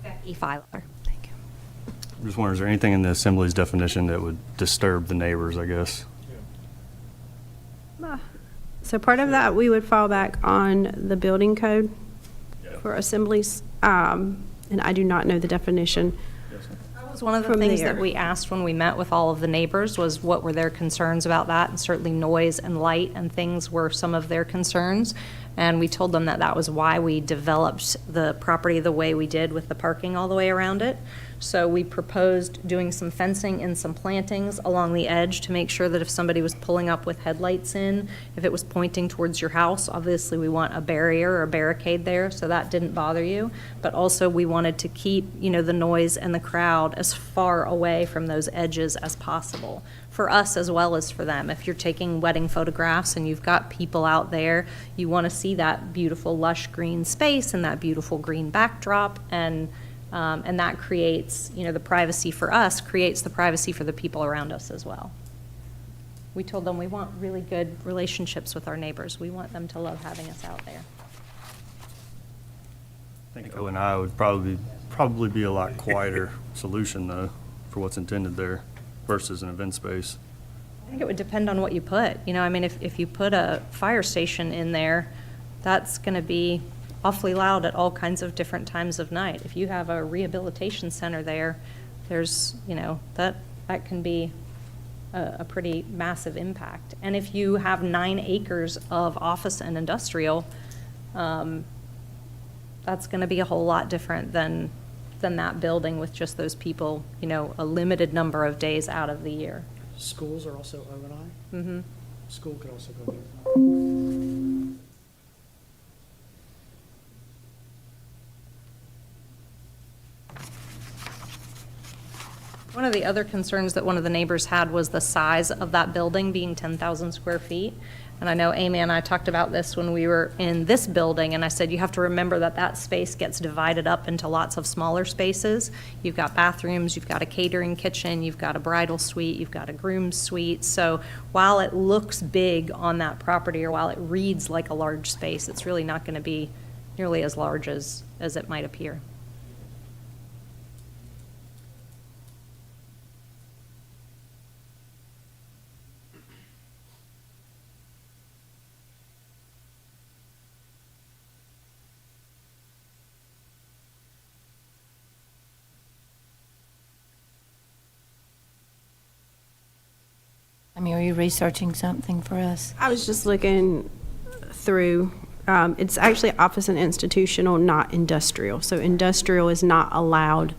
Becky Filer. I'm just wondering, is there anything in the assembly's definition that would disturb the neighbors, I guess? So part of that, we would fall back on the building code for assemblies, and I do not know the definition. That was one of the From things there. that we asked when we met with all of the neighbors was what were their concerns about that, and certainly noise and light and things were some of their concerns. And we told them that that was why we developed the property the way we did with the parking all the way around it. So we proposed doing some fencing and some plantings along the edge to make sure that if somebody was pulling up with headlights in, if it was pointing towards your house, obviously we want a barrier or a barricade there, so that didn't bother you. But also we wanted to keep, the noise and the crowd as far away from those edges as possible, for us as well as for them. If you're taking wedding photographs and you've got people out there, you want to see that beautiful lush green space and that beautiful green backdrop, and that creates, the privacy for us, creates the privacy for the people around us as well. We told them we want really good relationships with our neighbors. We want them to love having us out there. I think O&I would probably be a lot quieter solution though, for what's intended there versus an event space. I think it would depend on what you put. If you put a fire station in there, that's going to be awfully loud at all kinds of different times of night. If you have a rehabilitation center there, there's, that can be a pretty massive impact. And if you have 9 acres of office and industrial, That's going to be a whole lot different than that building with just those people, you know, a limited number of days out of the year. Schools are also O&I? Mm-hmm. School could also go there. One of the other concerns that one of the neighbors had was the size of that building being 10,000 square feet. And I know Amy and I talked about this when we were in this building, and I said, you have to remember that that space gets divided up into lots of smaller spaces. You've got bathrooms, you've got a catering kitchen, you've got a bridal suite, you've got a groom's suite. So while it looks big on that property, or while it reads like a large space, it's really not going to be nearly as large as it might appear. I mean, are you researching something for us? I was just looking through, it's actually office and institutional, not industrial. So industrial is not allowed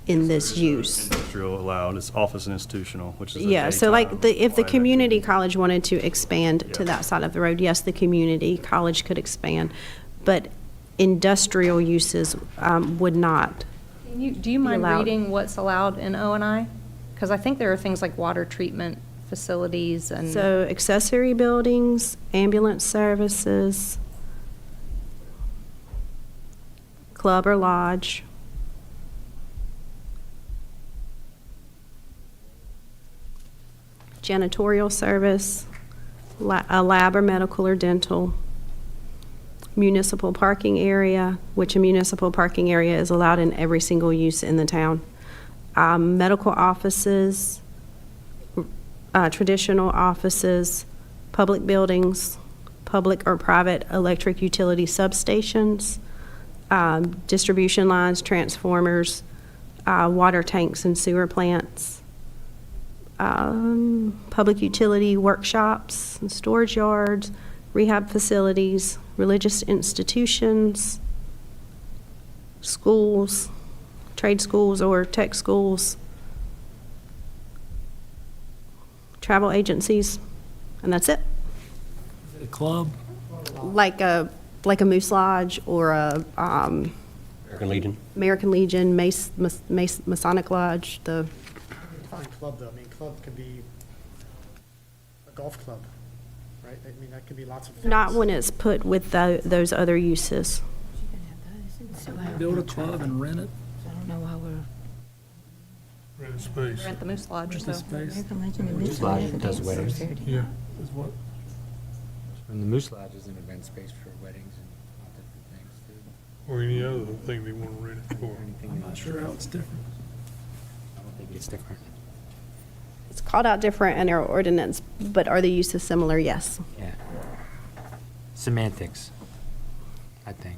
in this use. Industrial allowed, it's office and institutional, which is a Yeah, so like daytime if the light community activity. college wanted to expand to that side of the road, yes, the community college could expand, but industrial uses would not. Do you mind allowed. reading what's allowed in O&I? Because I think there are things like water treatment facilities and. So accessory buildings, ambulance services, club or lodge. Janitorial service, a lab or medical or dental, municipal parking area, which a municipal parking area is allowed in every single use in the town, medical offices, traditional offices, public buildings, public or private electric utility substations, distribution lines, transformers, water tanks and sewer plants, public utility workshops and storage yards, rehab facilities, religious institutions, schools, trade schools or tech schools, travel agencies, and that's it. A club? Like a Moose Lodge or a American Legion. American Legion, Masonic Lodge, the. Define club though, I mean, club could be a golf club, right? I mean, that could be lots of things. Not when it's put with those other uses. Build a club and rent it? I don't know why we're. Rent space. We're at the Moose Lodge, Rent the so. space? Moose Lodge does weddings. Yeah, is what? And the Moose Lodge is an event space for weddings and all different things too. Or any other thing they want to rent it for. I'm not sure how it's different. I don't think it's different. It's called out different in our ordinance, but are the uses similar? Yes. Yeah. Semantics, I think.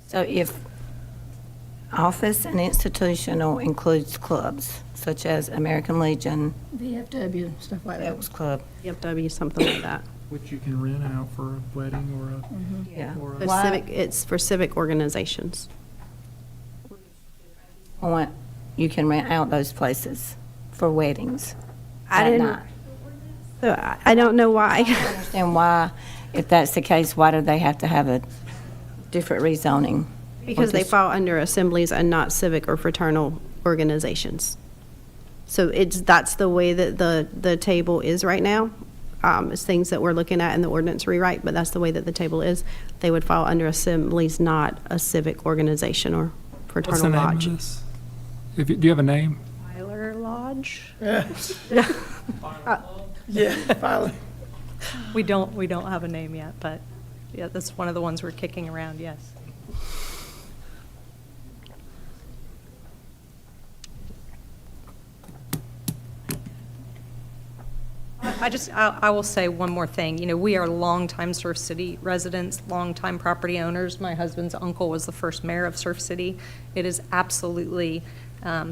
So if office and institutional includes clubs, such as American Legion, VFW, stuff like that. Elks Club, VFW, something like that. Which you can rent out for a wedding or yeah. Or a- The Why- civic, it's for civic organizations. You can rent out those places for weddings I at didn't- night. So I don't know why. I understand why, if that's the case, why do they have to have a different rezoning? Because Or they just- fall under assemblies and not civic or fraternal organizations. So that's the way that the table is right now. It's things that we're looking at in the ordinance rewrite, but that's the way that the table is. They would fall under assemblies, not a civic organization or What's the fraternal name of lodge. this? Do you have a name? Tyler Lodge? Yeah, finally. We don't have a name yet, but yeah, that's one of the ones we're kicking around, yes. I will say one more thing. You know, we are longtime Surf City residents, longtime property owners. My husband's uncle was the first mayor of Surf City. It is absolutely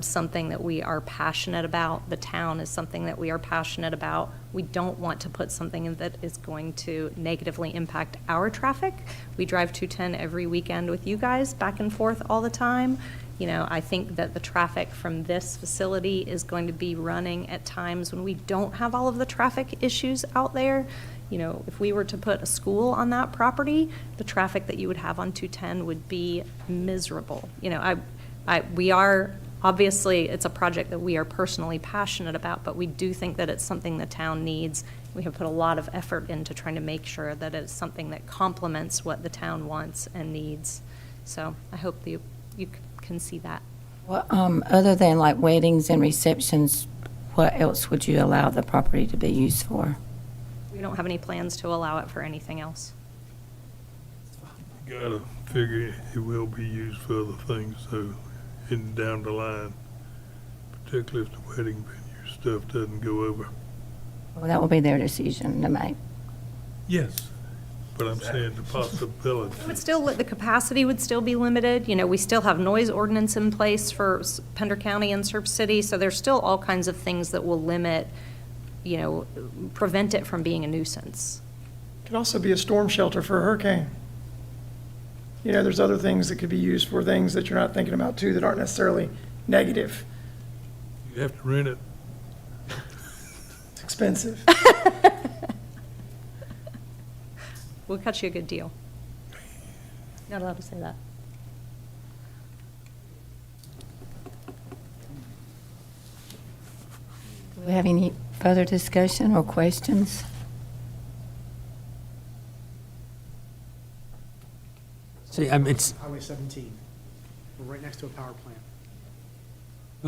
something that we are passionate about. The town is something that we are passionate about. We don't want to put something in that is going to negatively impact our traffic. We drive 210 every weekend with you guys back and forth all the time. You know, I think that the traffic from this facility is going to be running at times when we don't have all of the traffic issues out there. You know, if we were to put a school on that property, the traffic that you would have on 210 would be miserable. You know, we are, obviously, it's a project that we are personally passionate about, but we do think that it's something the town needs. We have put a lot of effort into trying to make sure that it's something that complements what the town wants and needs. So I hope that you can see that. Well, other than like weddings and receptions, what else would you allow the property to be used for? We don't have any plans to allow it for anything else. Gotta figure it will be used for other things, so, down the line, particularly if the wedding venue stuff doesn't go over. Well, that will be their decision to make. Yes, but I'm saying the possibility. It would still, the capacity would still be limited. You know, we still have noise ordinance in place for Pender County and Surf City, so there's still all kinds of things that will limit, you know, prevent it from being a nuisance. Could also be a storm shelter for a hurricane. You know, there's other things that could be used for things that you're not thinking about too that aren't necessarily negative. You have to rent it. It's expensive. We'll cut you a good deal. Not allowed to say that. Do we have any further discussion or questions? See, it's, Highway 17. We're right next to a power plant.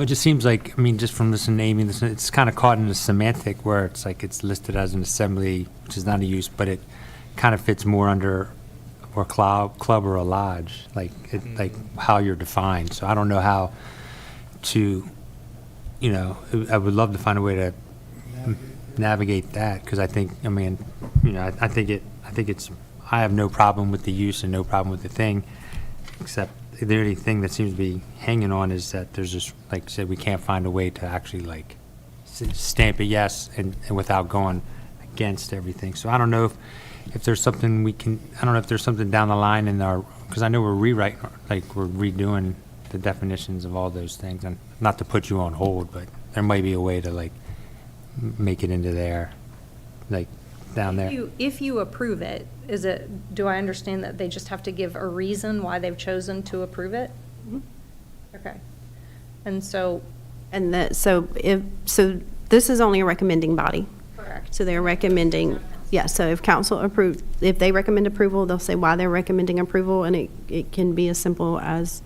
it just seems like, I mean, just from listening to Amy, it's kind of caught in the semantic where it's like it's listed as an assembly, which is not a use, but it kind of fits more under or club or a lodge, like how you're defined. So I don't know how to, you know, I would love to find a way to navigate that, because I think, I mean, you know, I think it's, I have no problem with the use and no problem with the thing, except the only thing that seems to be hanging on is that there's just, like I said, we can't find a way to actually like stamp a yes and without going against everything. So I don't know if there's something we can, I don't know if there's something down the line in our, because I know we're rewriting, like we're redoing the definitions of all those things, and not to put you on hold, but there might be a way to like make it into there, like down there. If you approve it, do I understand that they just have to give a reason why they've chosen to approve it? Okay. And so. So this is only a recommending body. Correct. So they're recommending, yeah, so if council approves, if they recommend approval, they'll say why they're recommending approval, and it can be as simple as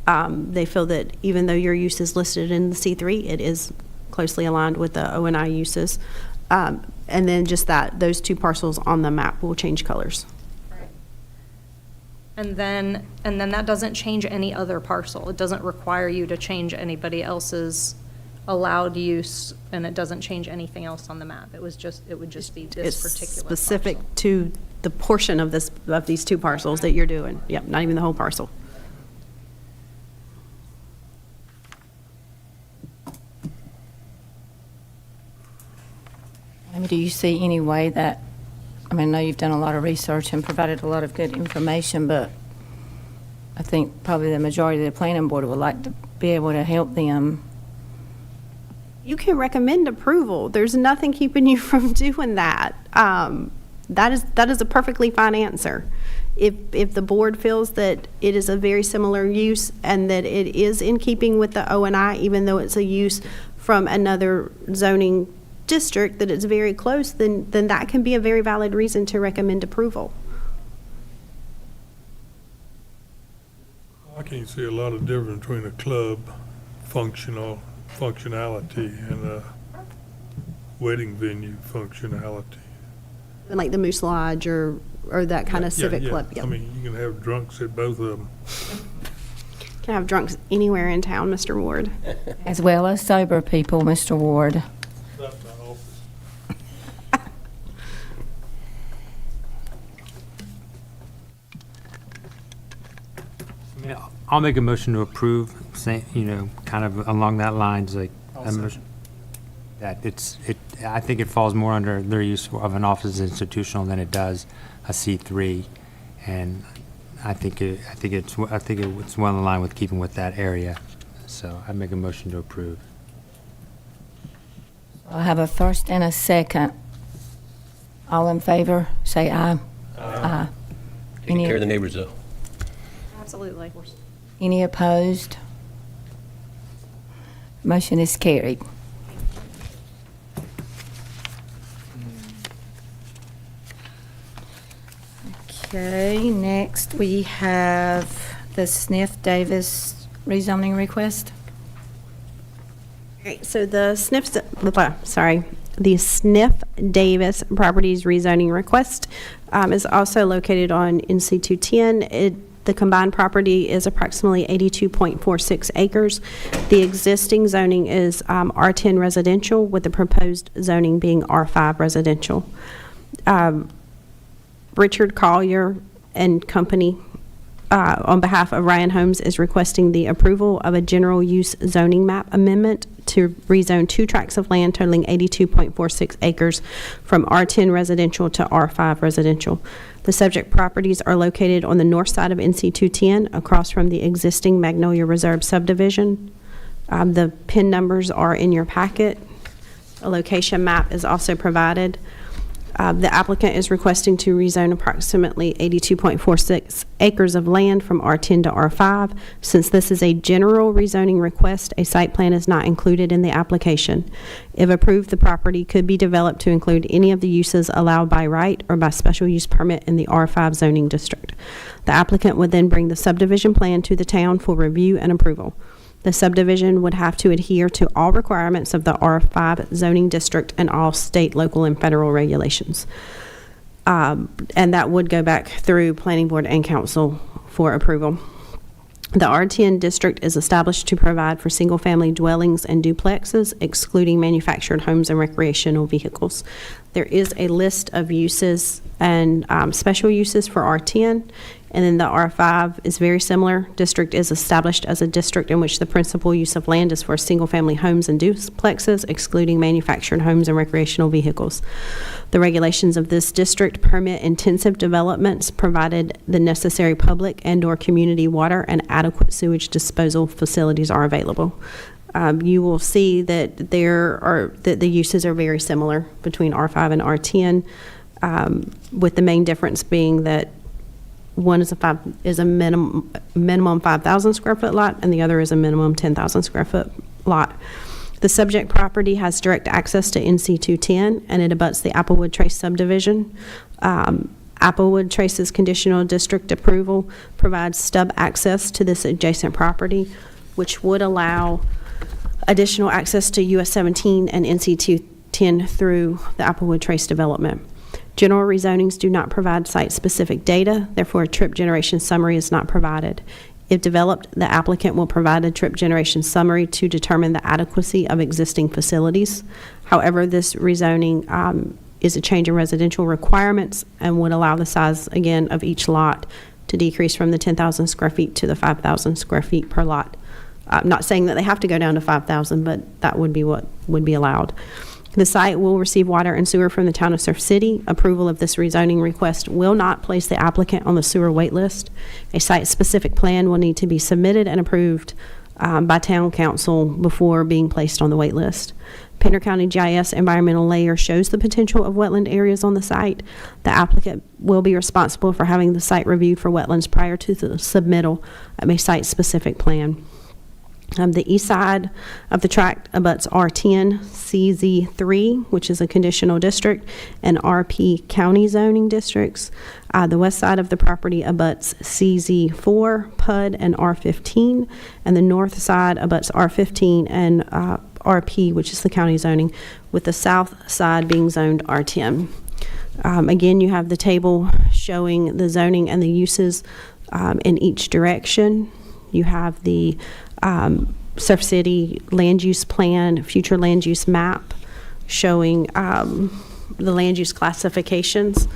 they feel that even though your use is listed in the C3, it is closely aligned with the O&I uses. And then just that, those two parcels on the map will change colors. Right. And then that doesn't change any other parcel. It doesn't require you to change anybody else's allowed use, and it doesn't change anything else on the map. It would just be this particular specific parcel. to the portion of these two parcels that you're doing. Yep, not even the whole parcel. Do you see any way that, I mean, I know you've done a lot of research and provided a lot of good information, but I think probably the majority of the planning board would like to be able to help them. You can recommend approval. There's nothing keeping you from doing that. That is a perfectly fine answer. If the board feels that it is a very similar use and that it is in keeping with the O&I, even though it's a use from another zoning district, that it's very close, then that can be a very valid reason to recommend approval. I can't see a lot of difference between a club functionality and a wedding venue functionality. Like the Moose Lodge or that kind of civic club. I mean, you can have drunks at both of them. Can have drunks anywhere in town, Mr. Ward. As well as sober people, Mr. Ward. That's my office. I'll make a motion to approve saying, kind of along that lines, like, Also. that I think it falls more under their use of an office as institutional than it does a C3. And I think it's well in line with keeping with that area. So I make a motion to approve. I have a first and a second. All in favor, say aye. Aye. Taking care of the neighbors, though. Absolutely. Any opposed? Motion is carried. Okay, next we have the Sniff Davis rezoning request. Okay, so the Sniff Davis Properties rezoning request is also located on NC 210. The combined property is approximately 82.46 acres. The existing zoning is R10 residential, with the proposed zoning being R5 residential. Richard Collier and Company, on behalf of Ryan Homes, is requesting the approval of a general use zoning map amendment to rezone 2 tracts of land totaling 82.46 acres from R10 residential to R5 residential. The subject properties are located on the north side of NC 210, across from the existing Magnolia Reserve subdivision. The PIN numbers are in your packet. A location map is also provided. The applicant is requesting to rezone approximately 82.46 acres of land from R10 to R5. Since this is a general rezoning request, a site plan is not included in the application. If approved, the property could be developed to include any of the uses allowed by right or by special use permit in the R5 zoning district. The applicant would then bring the subdivision plan to the town for review and approval. The subdivision would have to adhere to all requirements of the R5 zoning district and all state, local, and federal regulations. And that would go back through planning board and council for approval. The R10 district is established to provide for single-family dwellings and duplexes, excluding manufactured homes and recreational vehicles. There is a list of uses and special uses for R10. And then the R5 is very similar. District is established as a district in which the principal use of land is for single-family homes and duplexes, excluding manufactured homes and recreational vehicles. The regulations of this district permit intensive developments, provided the necessary public and/or community water and adequate sewage disposal facilities are available. You will see that that the uses are very similar between R5 and R10, with the main difference being that one is a minimum 5,000 square foot lot, and the other is a minimum 10,000 square foot lot. The subject property has direct access to NC 210, and it abuts the Applewood Trace subdivision. Applewood Trace's conditional district approval provides stub access to this adjacent property, which would allow additional access to US 17 and NC 210 through the Applewood Trace development. General rezonings do not provide site-specific data, therefore a trip generation summary is not provided. If developed, the applicant will provide a trip generation summary to determine the adequacy of existing facilities. However, this rezoning is a change in residential requirements and would allow the size, again, of each lot to decrease from the 10,000 square feet to the 5,000 square feet per lot. I'm not saying that they have to go down to 5,000, but that would be what would be allowed. The site will receive water and sewer from the town of Surf City. Approval of this rezoning request will not place the applicant on the sewer wait list. A site-specific plan will need to be submitted and approved by town council before being placed on the wait list. Pender County GIS environmental layer shows the potential of wetland areas on the site. The applicant will be responsible for having the site reviewed for wetlands prior to the submittal of a site-specific plan. The east side of the tract abuts R10 CZ3, which is a conditional district, and RP county zoning districts. The west side of the property abuts CZ4, PUD, and R15, and the north side abuts R15 and RP, which is the county zoning, with the south side being zoned R10. Again, you have the table showing the zoning and the uses in each direction. You have the Surf City land use plan, future land use map showing the land use classifications.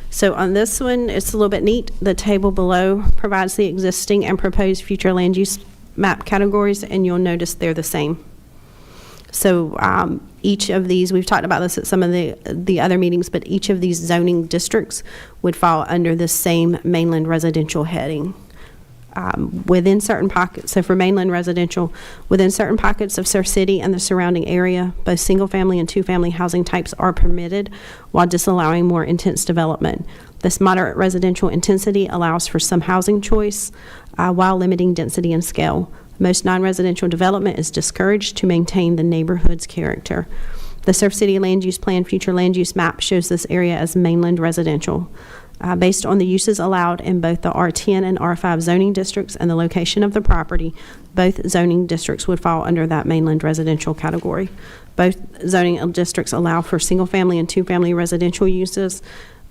So on this one, it's a little bit neat. The table below provides the existing and proposed future land use map categories, and you'll notice they're the same. So each of these, we've talked about this at some of the other meetings, but each of these zoning districts would fall under the same mainland residential heading. Within certain pockets, so for mainland residential, within certain pockets of Surf City and the surrounding area, both single-family and two-family housing types are permitted while disallowing more intense development. This moderate residential intensity allows for some housing choice while limiting density and scale. Most non-residential development is discouraged to maintain the neighborhood's character. The Surf City Land Use Plan Future Land Use Map shows this area as mainland residential. Based on the uses allowed in both the R10 and R5 zoning districts and the location of the property, both zoning districts would fall under that mainland residential category. Both zoning districts allow for single-family and two-family residential uses.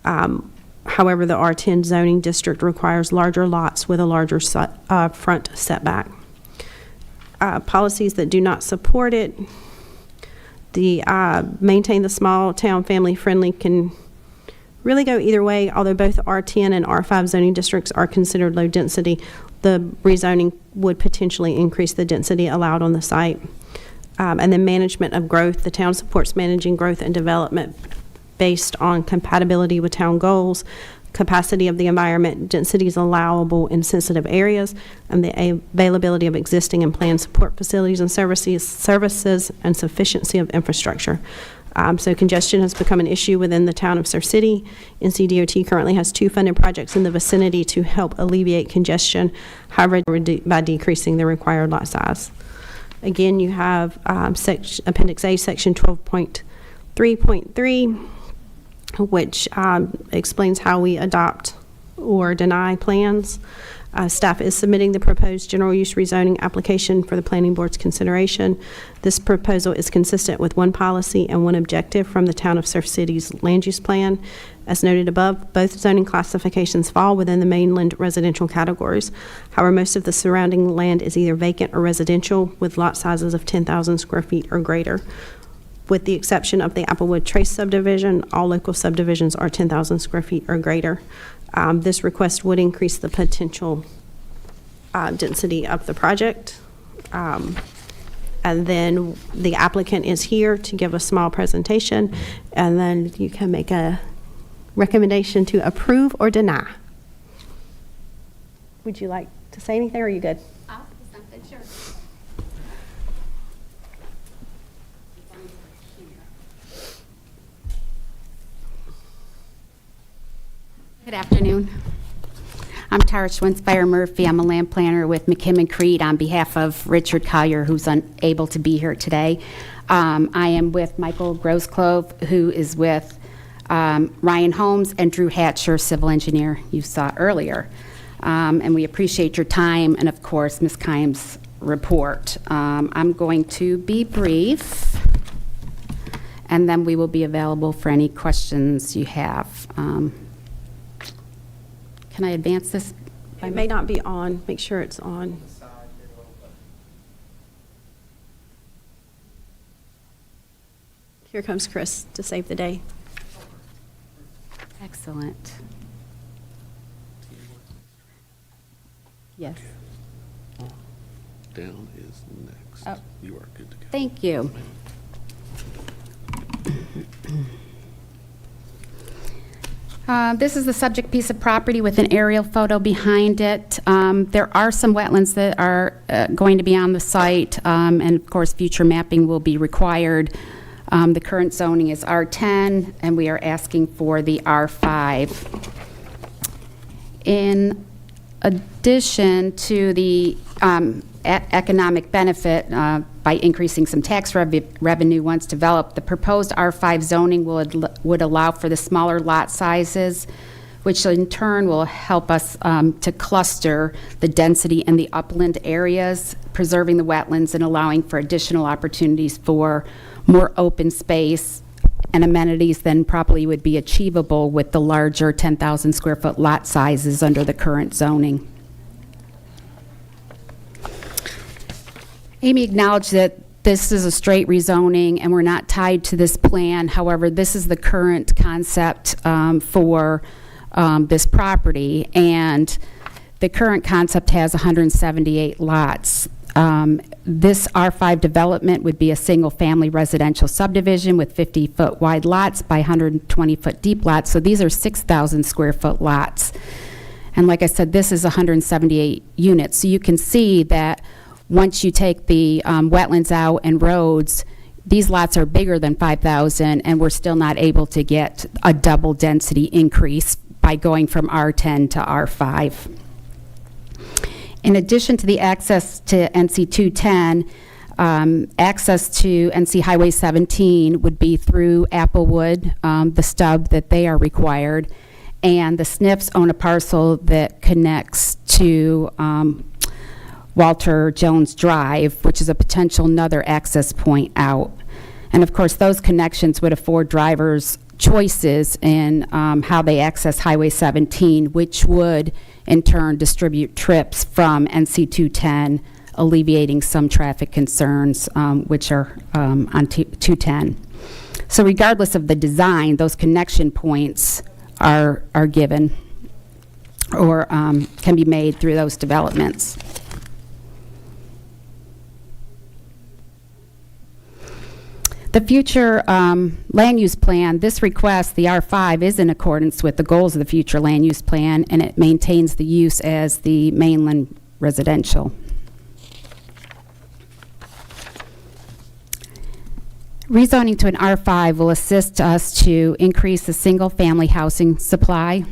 However, the R10 zoning district requires larger lots with a larger front setback. Policies that do not support it, the maintain the small town family friendly can really go either way. Although both R10 and R5 zoning districts are considered low density, the rezoning would potentially increase the density allowed on the site. And then management of growth. The town supports managing growth and development based on compatibility with town goals, capacity of the environment, densities allowable in sensitive areas, and the availability of existing and planned support facilities and services and sufficiency of infrastructure. So congestion has become an issue within the town of Surf City. NCDOT currently has 2 funded projects in the vicinity to help alleviate congestion, however, by decreasing the required lot size. Again, you have Appendix A, Section 12.3.3, which explains how we adopt or deny plans. Staff is submitting the proposed general use rezoning application for the planning board's consideration. This proposal is consistent with one policy and one objective from the town of Surf City's land use plan. As noted above, both zoning classifications fall within the mainland residential categories. However, most of the surrounding land is either vacant or residential with lot sizes of 10,000 square feet or greater. With the exception of the Applewood Trace subdivision, all local subdivisions are 10,000 square feet or greater. This request would increase the potential density of the project. And then the applicant is here to give a small presentation, and then you can make a recommendation to approve or deny. Would you like to say anything, or are you good? Sure. Good afternoon. I'm Tara Schwinspire Murphy. I'm a land planner with McKim & Creed on behalf of Richard Collier, who's unable to be here today. I am with Michael Grosclove, who is with Ryan Holmes, and Drew Hatcher, civil engineer you saw earlier. And we appreciate your time and, of course, Ms. Kimes' report. I'm going to be brief, and then we will be available for any questions you have. Can I advance this? It may not be on. Make sure it's on. Here comes Chris to save the day. Excellent. Yes. Down is next. Oh. You are good to go. Thank you. This is the subject piece of property with an aerial photo behind it. There are some wetlands that are going to be on the site, and of course future mapping will be required. The current zoning is R10, and we are asking for the R5. In addition to the economic benefit by increasing some tax revenue once developed, the proposed R5 zoning would allow for the smaller lot sizes, which in turn will help us to cluster the density in the upland areas, preserving the wetlands and allowing for additional opportunities for more open space and amenities than probably would be achievable with the larger 10,000 square foot lot sizes under the current zoning. Amy acknowledged that this is a straight rezoning and we're not tied to this plan. However, this is the current concept for this property, and the current concept has 178 lots. This R5 development would be a single-family residential subdivision with 50-foot wide lots by 120-foot deep lots. So these are 6,000 square foot lots. And like I said, this is 178 units. So you can see that once you take the wetlands out and roads, these lots are bigger than 5,000, and we're still not able to get a double density increase by going from R10 to R5. In addition to the access to NC 210, access to NC Highway 17 would be through Applewood, the stub that they are required, and the SNFs own a parcel that connects to Walter Jones Drive, which is a potential another access point out. And of course, those connections would afford drivers choices in how they access Highway 17, which would in turn distribute trips from NC 210, alleviating some traffic concerns which are on 210. So regardless of the design, those connection points are given or can be made through those developments. The future land use plan, this request, the R5, is in accordance with the goals of the future land use plan, and it maintains the use as the mainland residential. Rezoning to an R5 will assist us to increase the single-family housing supply.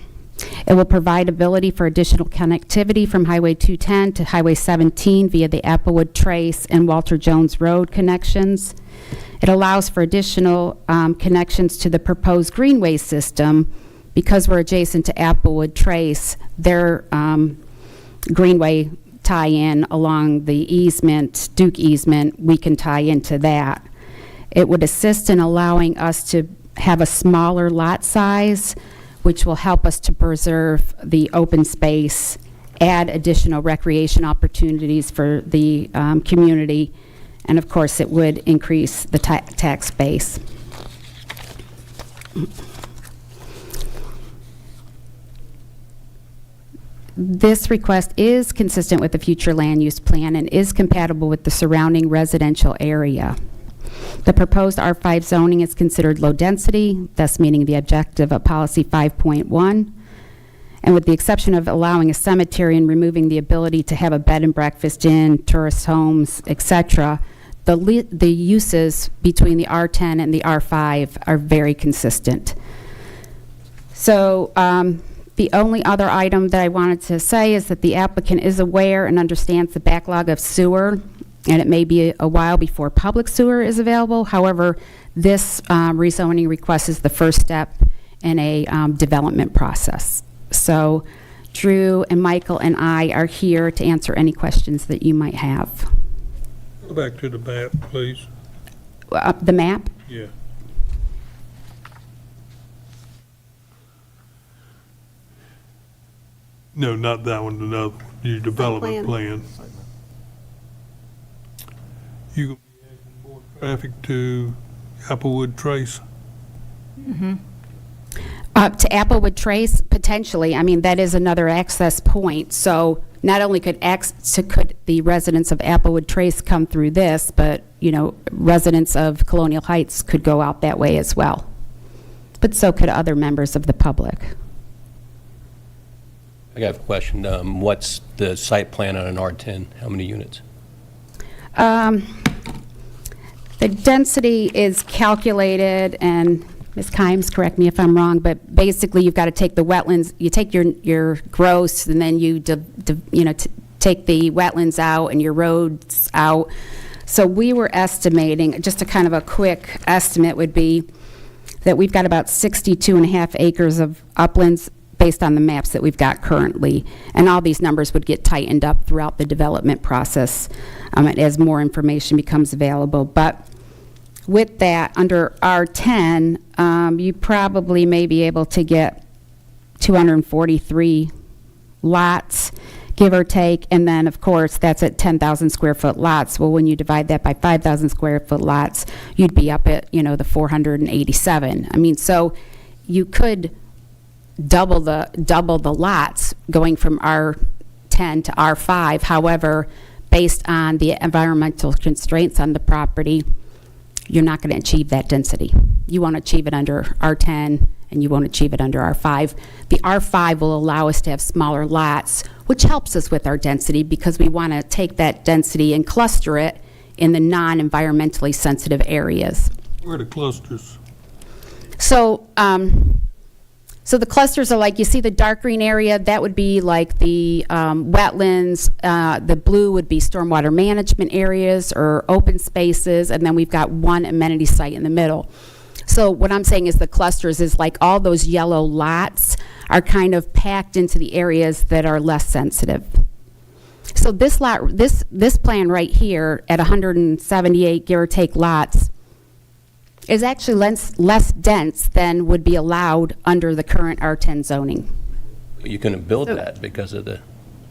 It will provide ability for additional connectivity from Highway 210 to Highway 17 via the Applewood Trace and Walter Jones Road connections. It allows for additional connections to the proposed greenway system. Because we're adjacent to Applewood Trace, their greenway tie-in along the easement, Duke easement, we can tie into that. It would assist in allowing us to have a smaller lot size, which will help us to preserve the open space, add additional recreation opportunities for the community, and of course, it would increase the tax base. This request is consistent with the future land use plan and is compatible with the surrounding residential area. The proposed R5 zoning is considered low density, thus meeting the objective of policy 5.1. And with the exception of allowing a cemetery and removing the ability to have a bed and breakfast inn, tourist homes, etc., the uses between the R10 and the R5 are very consistent. So the only other item that I wanted to say is that the applicant is aware and understands the backlog of sewer, and it may be a while before public sewer is available. However, this rezoning request is the first step in a development process. So Drew and Michael and I are here to answer any questions that you might have. Go back to the map, please. The map? Yeah. No, not that one, another one, your development plan. You gonna be adding more traffic to Applewood Trace? To Applewood Trace, potentially. I mean, that is another access point. So not only could the residents of Applewood Trace come through this, but, you know, residents of Colonial Heights could go out that way as well. But so could other members of the public. I got a question. What's the site plan on an R10? How many units? The density is calculated, and Ms. Kimes, correct me if I'm wrong, but basically you've got to take the wetlands, you take your gross, and then you take the wetlands out and your roads out. So we were estimating, just a kind of a quick estimate would be that we've got about 62.5 acres of uplands based on the maps that we've got currently. And all these numbers would get tightened up throughout the development process as more information becomes available. But with that, under R10, you probably may be able to get 243 lots, give or take, and then, of course, that's at 10,000 square foot lots. Well, when you divide that by 5,000 square foot lots, you'd be up at, the 487. I mean, so you could double the lots going from R10 to R5. However, based on the environmental constraints on the property, you're not going to achieve that density. You won't achieve it under R10, and you won't achieve it under R5. The R5 will allow us to have smaller lots, which helps us with our density because we want to take that density and cluster it in the non-environmentally sensitive areas. Where are the clusters? So, so the clusters are like, you see the dark green area, that would be like the wetlands. The blue would be stormwater management areas or open spaces, and then we've got one amenity site in the middle. So what I'm saying is the clusters is like all those yellow lots are kind of packed into the areas that are less sensitive. So this lot, this plan right here at 178 give or take lots is actually less dense than would be allowed under the current R10 zoning. You couldn't build that because of the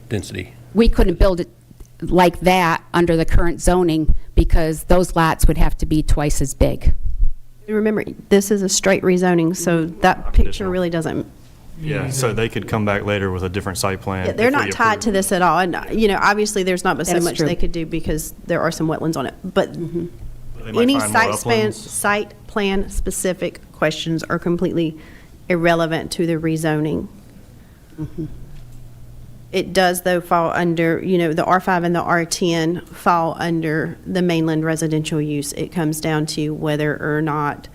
density. We couldn't build it like that under the current zoning because those lots would have to be twice as big. Remember, this is a straight rezoning, so that picture really doesn't, Yeah, so they could come back later with a different site plan. yeah, they're if we not tied to approve. this at all. And, you know, obviously, there's not but so That's much true. they could do because there are some wetlands on it. But They might any find more uplands. site plan specific questions are completely irrelevant to the rezoning. It does, though, fall under, you know, the R5 and the R10 fall under the mainland residential use. It comes down to whether or not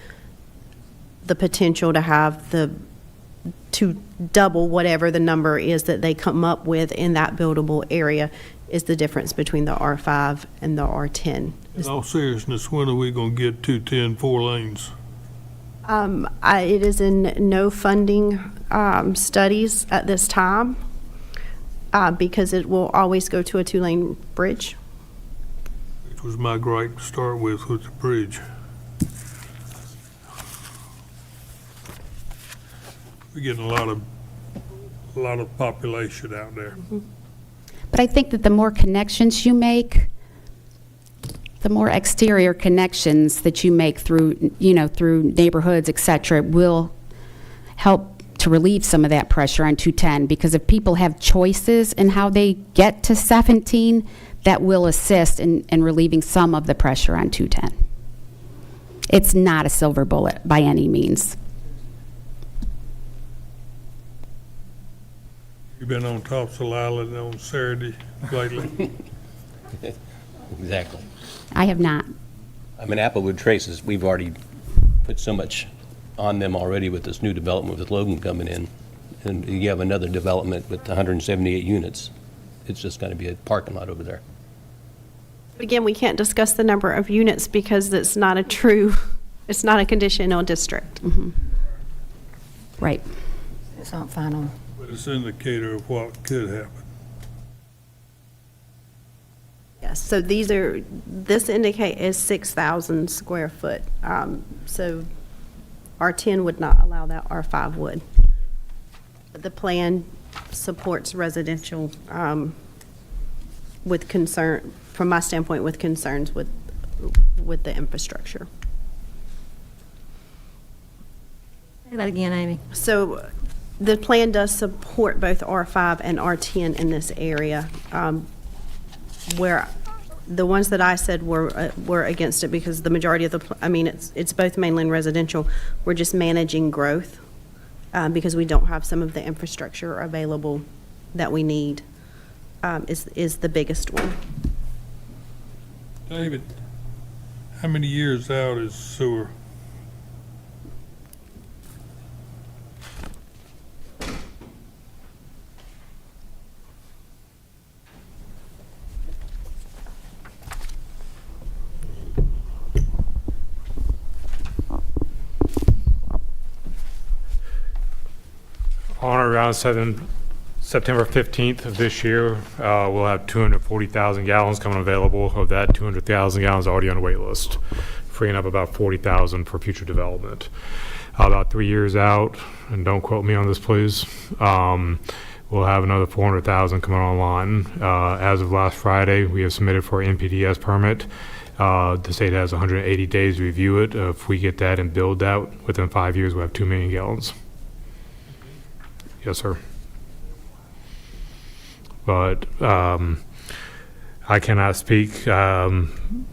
the potential to have to double whatever the number is that they come up with in that buildable area is the difference between the R5 and the R10. In all seriousness, when are we gonna get 210 4 lanes? It is in no funding studies at this time because it will always go to a two-lane bridge. Which was my gripe to start with the bridge. We're getting a lot of population out there. But I think that the more connections you make, the more exterior connections that you make through, you know, through neighborhoods, et cetera, will help to relieve some of that pressure on 210. Because if people have choices in how they get to 17, that will assist in relieving some of the pressure on 210. It's not a silver bullet by any means. You been on Topsail Island on Saturday lately? Exactly. I have not. I mean, Applewood Traces, we've already put so much on them already with this new development with Logan coming in. And you have another development with 178 units. It's just going to be a parking lot over there. Again, we can't discuss the number of units because it's not a true, it's not a conditional district. Right. It's not final. But it's an indicator of what could happen. Yes, so this indicate is 6,000 square foot. So R10 would not allow that, R5 would. But the plan supports residential with concern, from my standpoint, with concerns with the infrastructure. Say that again, Amy. So the plan does support both R5 and R10 in this area, where the ones that I said were against it because the majority of it's both mainland residential. We're just managing growth because we don't have some of the infrastructure available that we need is the biggest one. David, how many years out is sewer? On or around September 15th of this year, we'll have 240,000 gallons coming available. Of that, 200,000 gallons already on the wait list, freeing up about 40,000 for future development. About 3 years out, and don't quote me on this, please, we'll have another 400,000 coming online. As of last Friday, we have submitted for an NPDES permit. The state has 180 days to review it. If we get that and build that, within 5 years, we'll have 2 million gallons. Yes, sir. But I I cannot speak to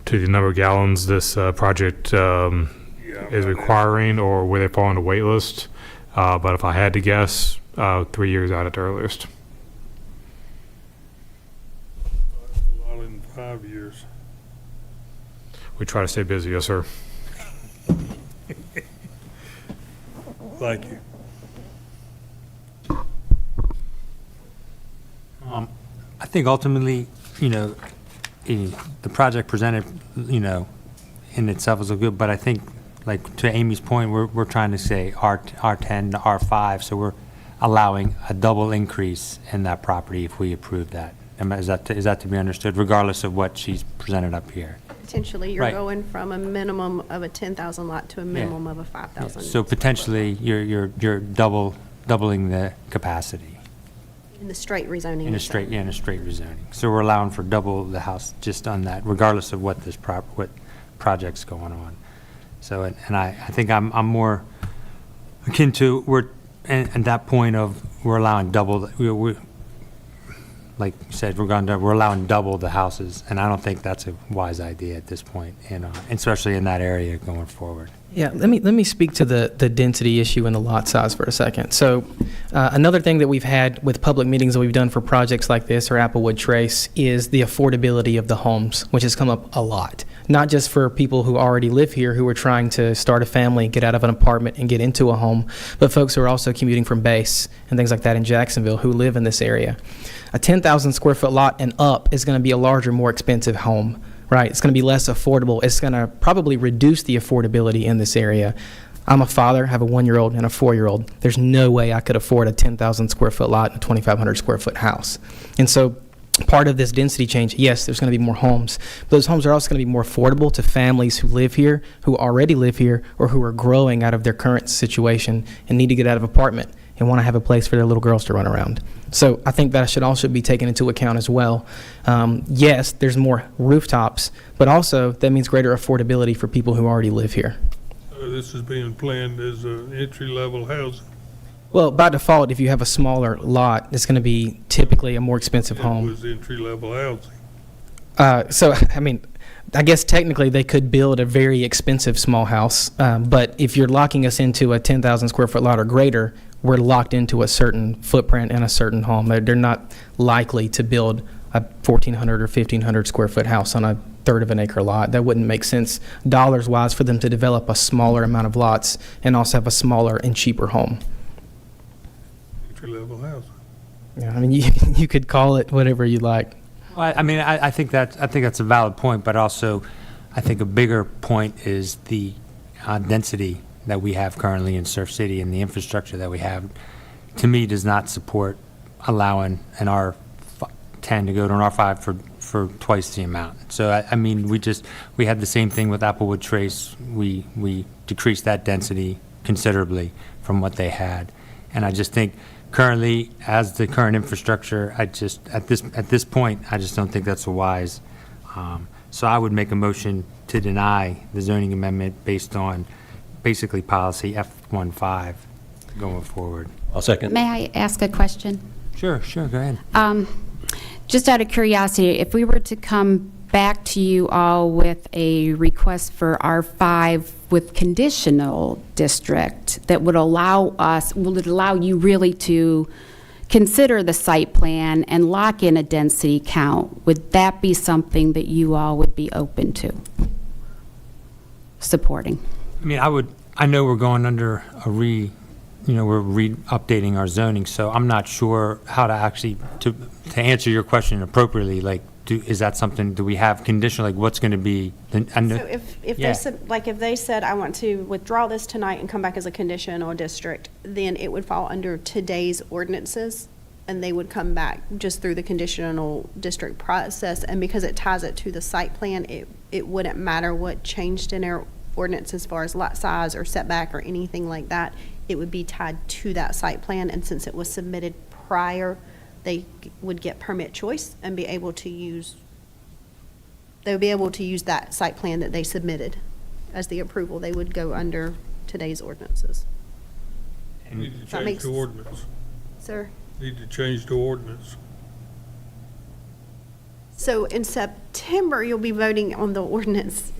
the number of gallons this project is requiring or where they fall on the wait list. But if I had to guess, 3 years out at the earliest. A lot in 5 years. We try to stay busy, yes, sir. Thank you. I think ultimately, the project presented, in itself is good, but I think, like, to Amy's point, we're trying to say R10 to R5, so we're allowing a double increase in that property if we approve that. Is that to be understood, regardless of what she's presented up here? Potentially, you're Right. going from a minimum of a 10,000 lot to a minimum of a 5,000. So potentially, you're doubling the capacity. In the straight rezoning. In a straight rezoning. So we're allowing for double the house just on that, regardless of what what project's going on. So, and I think I'm more akin to, at that point of, we're allowing double, we like you said, we're allowing double the houses, and I don't think that's a wise idea at this point, and especially in that area going forward. Yeah, let me speak to the density issue and the lot size for a second. So another thing that we've had with public meetings that we've done for projects like this or Applewood Trace is the affordability of the homes, which has come up a lot. Not just for people who already live here who are trying to start a family, get out of an apartment and get into a home, but folks who are also commuting from base and things like that in Jacksonville who live in this area. A 10,000 square foot lot and up is going to be a larger, more expensive home. Right, it's going to be less affordable. It's going to probably reduce the affordability in this area. I'm a father, have a 1-year-old and a 4-year-old. There's no way I could afford a 10,000 square foot lot and a 2,500 square foot house. And so part of this density change, yes, there's going to be more homes, but those homes are also going to be more affordable to families who live here, who already live here, or who are growing out of their current situation and need to get out of apartment and want to have a place for their little girls to run around. So I think that should also be taken into account as well. Yes, there's more rooftops, but also that means greater affordability for people who already live here. This is being planned as an entry-level housing. Well, by default, if you have a smaller lot, it's going to be typically a more expensive home. It was entry-level housing. So, I mean, I guess technically they could build a very expensive small house, but if you're locking us into a 10,000 square foot lot or greater, we're locked into a certain footprint and a certain home. They're not likely to build a 1,400 or 1,500 square foot house on a third of an acre lot. That wouldn't make sense dollars-wise for them to develop a smaller amount of lots and also have a smaller and cheaper home. Entry-level housing. Yeah, I mean, you could call it whatever you like. Well, I mean, I think that's a valid point, but also I think a bigger point is the density that we have currently in Surf City and the infrastructure that we have, to me, does not support allowing an R10 to go to an R5 for twice the amount. So, I mean, we had the same thing with Applewood Trace. We decreased that density considerably from what they had. And I just think currently, as the current infrastructure, at this point, I just don't think that's a wise. So I would make a motion to deny the zoning amendment based on basically policy F15 going forward. I'll second. May I ask a question? Sure, go ahead. Just out of curiosity, if we were to come back to you all with a request for R5 with conditional district that would allow you really to consider the site plan and lock in a density count, would that be something that you all would be open to supporting? I mean, I know we're going under we're updating our zoning, so I'm not sure how to actually, to answer your question appropriately, like, is that something, do we have conditional, like, what's going to be? So if they said, like, if they said, I want to withdraw this tonight and come back as a conditional district, then it would fall under today's ordinances, and they would come back just through the conditional district process, and because it ties it to the site plan, it wouldn't matter what changed in our ordinance as far as lot size or setback or anything like that. It would be tied to that site plan, and since it was submitted prior, they would get permit choice and be able to use, they would be able to use that site plan that they submitted as the approval. They would go under today's ordinances. Need to That change makes- the ordinance. Sir? Need to change the ordinance. So in September, you'll be voting on the ordinance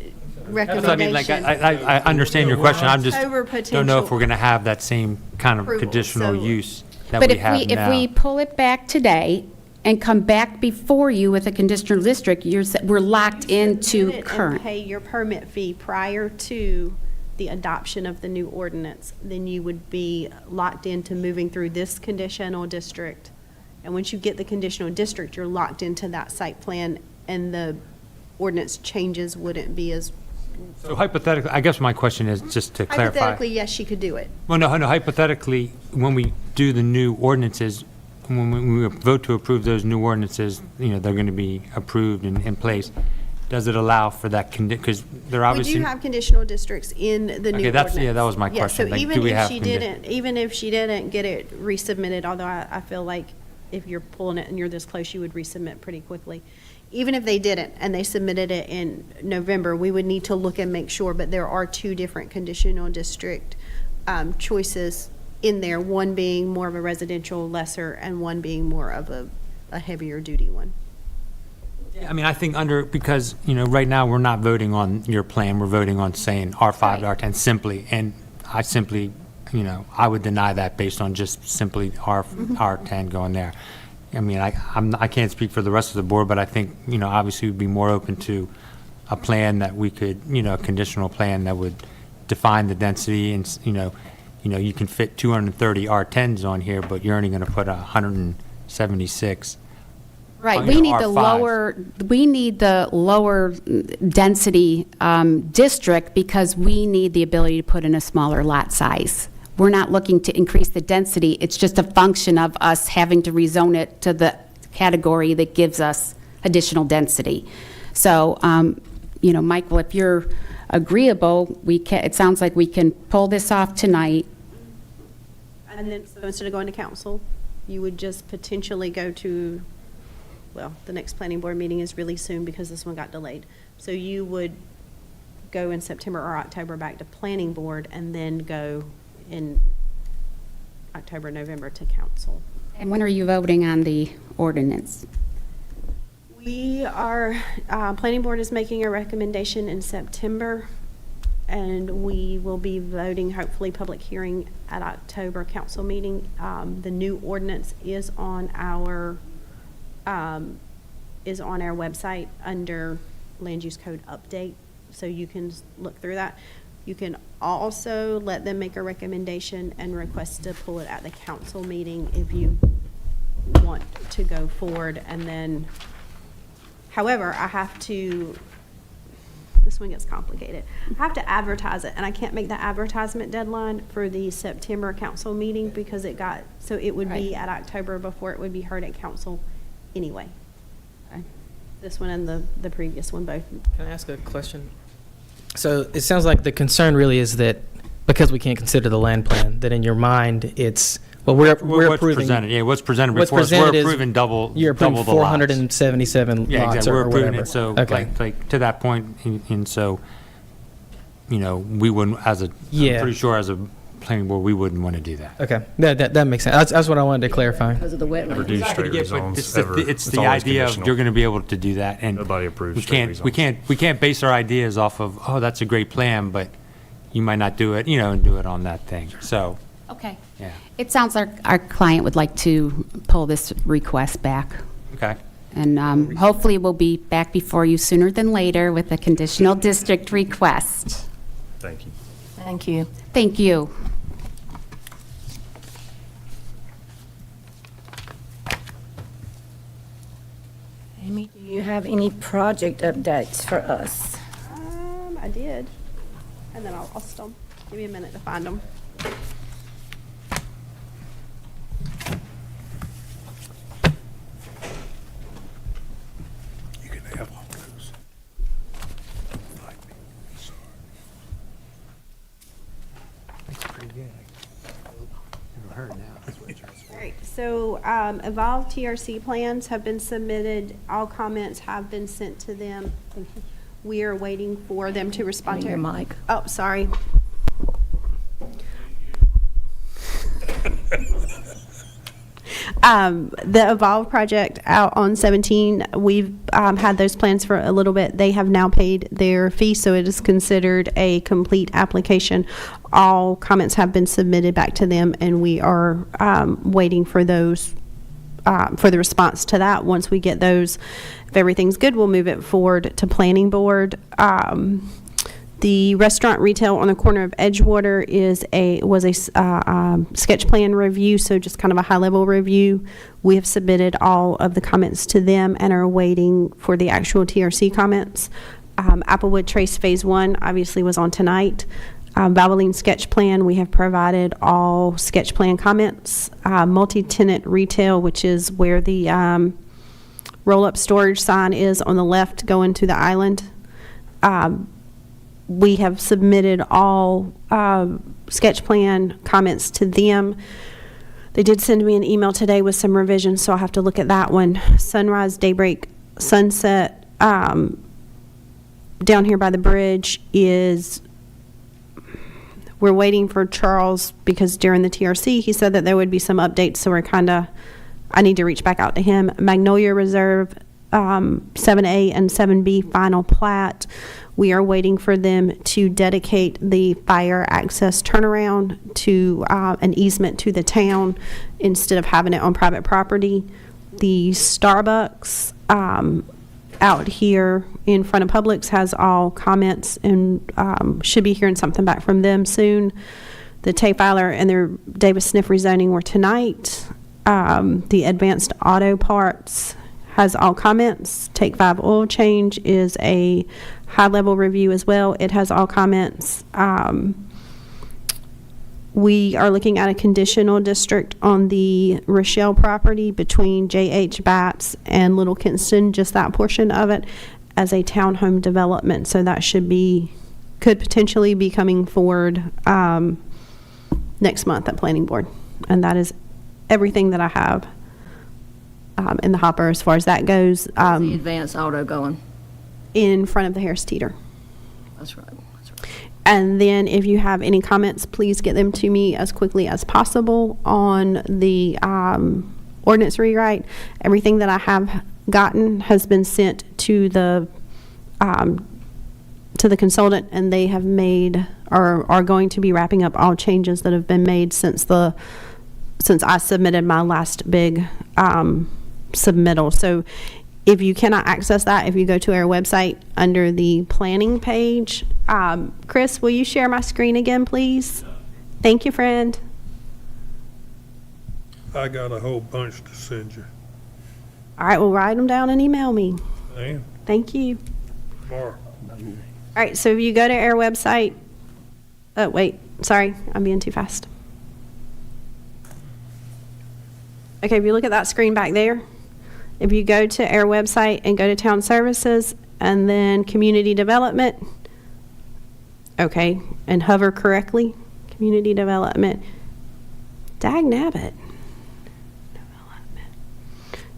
That's what I mean, like, recommendation. I understand your question, I'm just, October don't know if potential we're gonna have that same kind of approval, conditional so- use that But we have now. if we pull it back today and come back before you with a conditional district, we're locked into And current. pay your permit fee prior to the adoption of the new ordinance, then you would be locked into moving through this conditional district. And once you get the conditional district, you're locked into that site plan, and the ordinance changes wouldn't be as, So hypothetically, I guess my question is, just to clarify. hypothetically, yes, she could do it. Well, no, hypothetically, when we do the new ordinances, when we vote to approve those new ordinances, they're going to be approved and in place, does it allow for that because they're We obviously. do have conditional districts in the new Okay, ordinance. that was my question. Yeah, Like, so do even we if have she condi- didn't, even if she didn't get it resubmitted, although I feel like if you're pulling it and you're this close, you would resubmit pretty quickly. Even if they didn't and they submitted it in November, we would need to look and make sure, but there are two different conditional district choices in there, one being more of a residential lesser and one being more of a heavier duty one. I mean, I think because, right now, we're not voting on your plan, we're voting on saying R5 to R10 simply, and I simply, I would deny that based on just simply R10 going there. I mean, I can't speak for the rest of the board, but I think, obviously we'd be more open to a plan that we could, a conditional plan that would define the density and, you can fit 230 R10s on here, but you're only going to put 176. Right, on we your need the R5s. we need the lower density district because we need the ability to put in a smaller lot size. We're not looking to increase the density, it's just a function of us having to rezone it to the category that gives us additional density. So, Michael, if you're agreeable, it sounds like we can pull this off tonight. And then, so instead of going to council, you would just potentially go to, well, the next planning board meeting is really soon because this one got delayed. So you would go in September or October back to planning board and then go in October, November to council. And when are you voting on the ordinance? We are, planning board is making a recommendation in September, and we will be voting, hopefully, public hearing at October council meeting. The new ordinance is on our website under land use code update, so you can look through that. You can also let them make a recommendation and request to pull it at the council meeting if you want to go forward, and then, however, this one gets complicated. I have to advertise it, and I can't make the advertisement deadline for the September council meeting because it would be at October before it would be heard at council anyway. This one and the previous one both. Can I ask a question? So it sounds like the concern really is that because we can't consider the land plan, that in your mind, it's, well, we're What's approving. presented, yeah, what's presented What's before us, we're presented is approving double You're approving the lots. 477 Yeah, lots exactly, or we're approving whatever. it, so, Okay. like, to that point, and so, we wouldn't, I'm Yeah. pretty sure as a planning board, we wouldn't want to do that. Okay, that makes sense. That's what I wanted to clarify. Because of the wetlands. Never do straight Yeah, but rezones, it's ever. it's the always idea of conditional. you're going to be able to do that, and Nobody approves we straight can't, rezones. we can't base our ideas off of, oh, that's a great plan, but you might not do it, and do it on that thing, so, Okay. yeah, It sounds like our client would like to pull this request back. okay. And hopefully we'll be back before you sooner than later with a conditional district request. Thank you. Thank you. Thank you. Amy, do you have any project updates for us? I did, and then I'll lost them. Give me a minute to find them. You can have all those. Find me. Sorry. That's pretty good. Never heard now. All right, so Evolve TRC plans have been submitted. All comments have been sent to them. We are waiting for them to respond to Your mic. Oh, sorry. The Evolve project out on 17, we've had those plans for a little bit. They have now paid their fee, so it is considered a complete application. All comments have been submitted back to them, and we are waiting for those, for the response to that. Once we get those, if everything's good, we'll move it forward to planning board. The restaurant retail on the corner of Edgewater was a sketch plan review, so just kind of a high-level review. We have submitted all of the comments to them and are waiting for the actual TRC comments. Applewood Trace Phase 1 obviously was on tonight. Valvoline sketch plan, we have provided all sketch plan comments. Multi-tenant retail, which is where the roll-up storage sign is on the left going to the island. We have submitted all sketch plan comments to them. They did send me an email today with some revisions, so I'll have to look at that one. Sunrise, daybreak, sunset, down here by the bridge is, we're waiting for Charles because during the TRC, he said that there would be some updates, so I need to reach back out to him. Magnolia Reserve, 7A and 7B final plat. We are waiting for them to dedicate the fire access turnaround to an easement to the town instead of having it on private property. The Starbucks out here in front of Publix has all comments and should be hearing something back from them soon. The Tayfiler and their Davis Sniff rezoning were tonight. The Advanced Auto Parts has all comments. Take 5 oil change is a high-level review as well. It has all comments. We are looking at a conditional district on the Rochelle property between J.H. Batts and Little Kinston, just that portion of it, as a townhome development. So that could potentially be coming forward next month at Planning Board. And that is everything that I have in the hopper as far as that goes. The advanced auto going. In front of the Harris Teeter. That's right. And then if you have any comments, please get them to me as quickly as possible on the ordinance rewrite. Everything that I have gotten has been sent to the consultant, and they have made or are going to be wrapping up all changes that have been made since I submitted my last big submittal. So if you cannot access that, if you go to our website under the planning page, Chris, will you share my screen again, please? Thank you, friend. I got a whole bunch to send you. All right, well, write them down and email me. Man, Thank you. tomorrow. All right, so if you go to our website, oh, wait, sorry, I'm being too fast. Okay, if you look at that screen back there, if you go to our website and go to Town Services and then Community Development, okay, and hover correctly, Community Development, dagnabbit.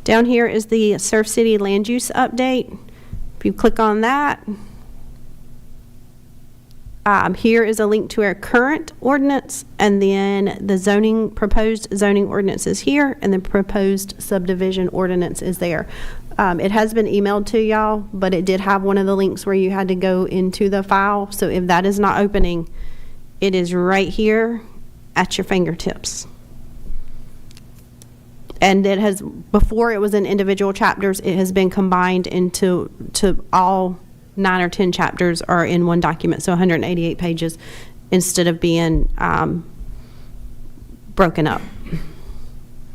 Down here is the Surf City Land Use Update. If you click on that, here is a link to our current ordinance, and then the proposed zoning ordinance is here, and the proposed subdivision ordinance is there. It has been emailed to y'all, but it did have one of the links where you had to go into the file. So if that is not opening, it is right here at your fingertips. And it has, before it was in individual chapters, it has been combined into all 9 or 10 chapters are in one document, so 188 pages instead of being broken up.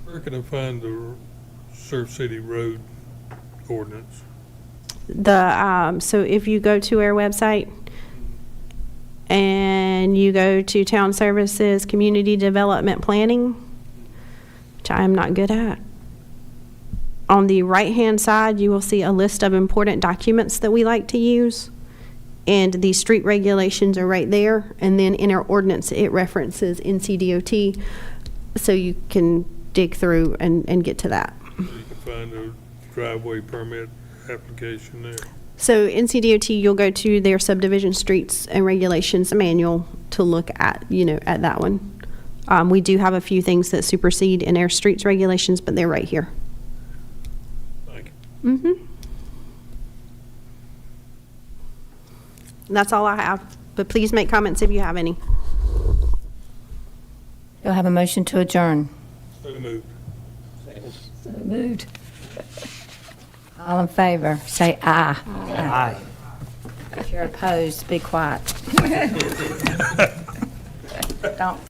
Where can I find the Surf City Road ordinance? So if you go to our website and you go to Town Services, Community Development Planning, which I am not good at, on the right-hand side, you will see a list of important documents that we like to use. And the street regulations are right there. And then in our ordinance, it references NCDOT. So you can dig through and get to that. So you can find a driveway permit application there. So NCDOT, you'll go to their subdivision streets and regulations manual to look at, at that one. We do have a few things that supersede in our streets regulations, but they're right here. Thank you. Mm-hmm. That's all I have, but please make comments if you have any. You'll have a motion to adjourn. So moved. So moved. All in favor, say aye. Aye. If you're opposed, be quiet. Don't.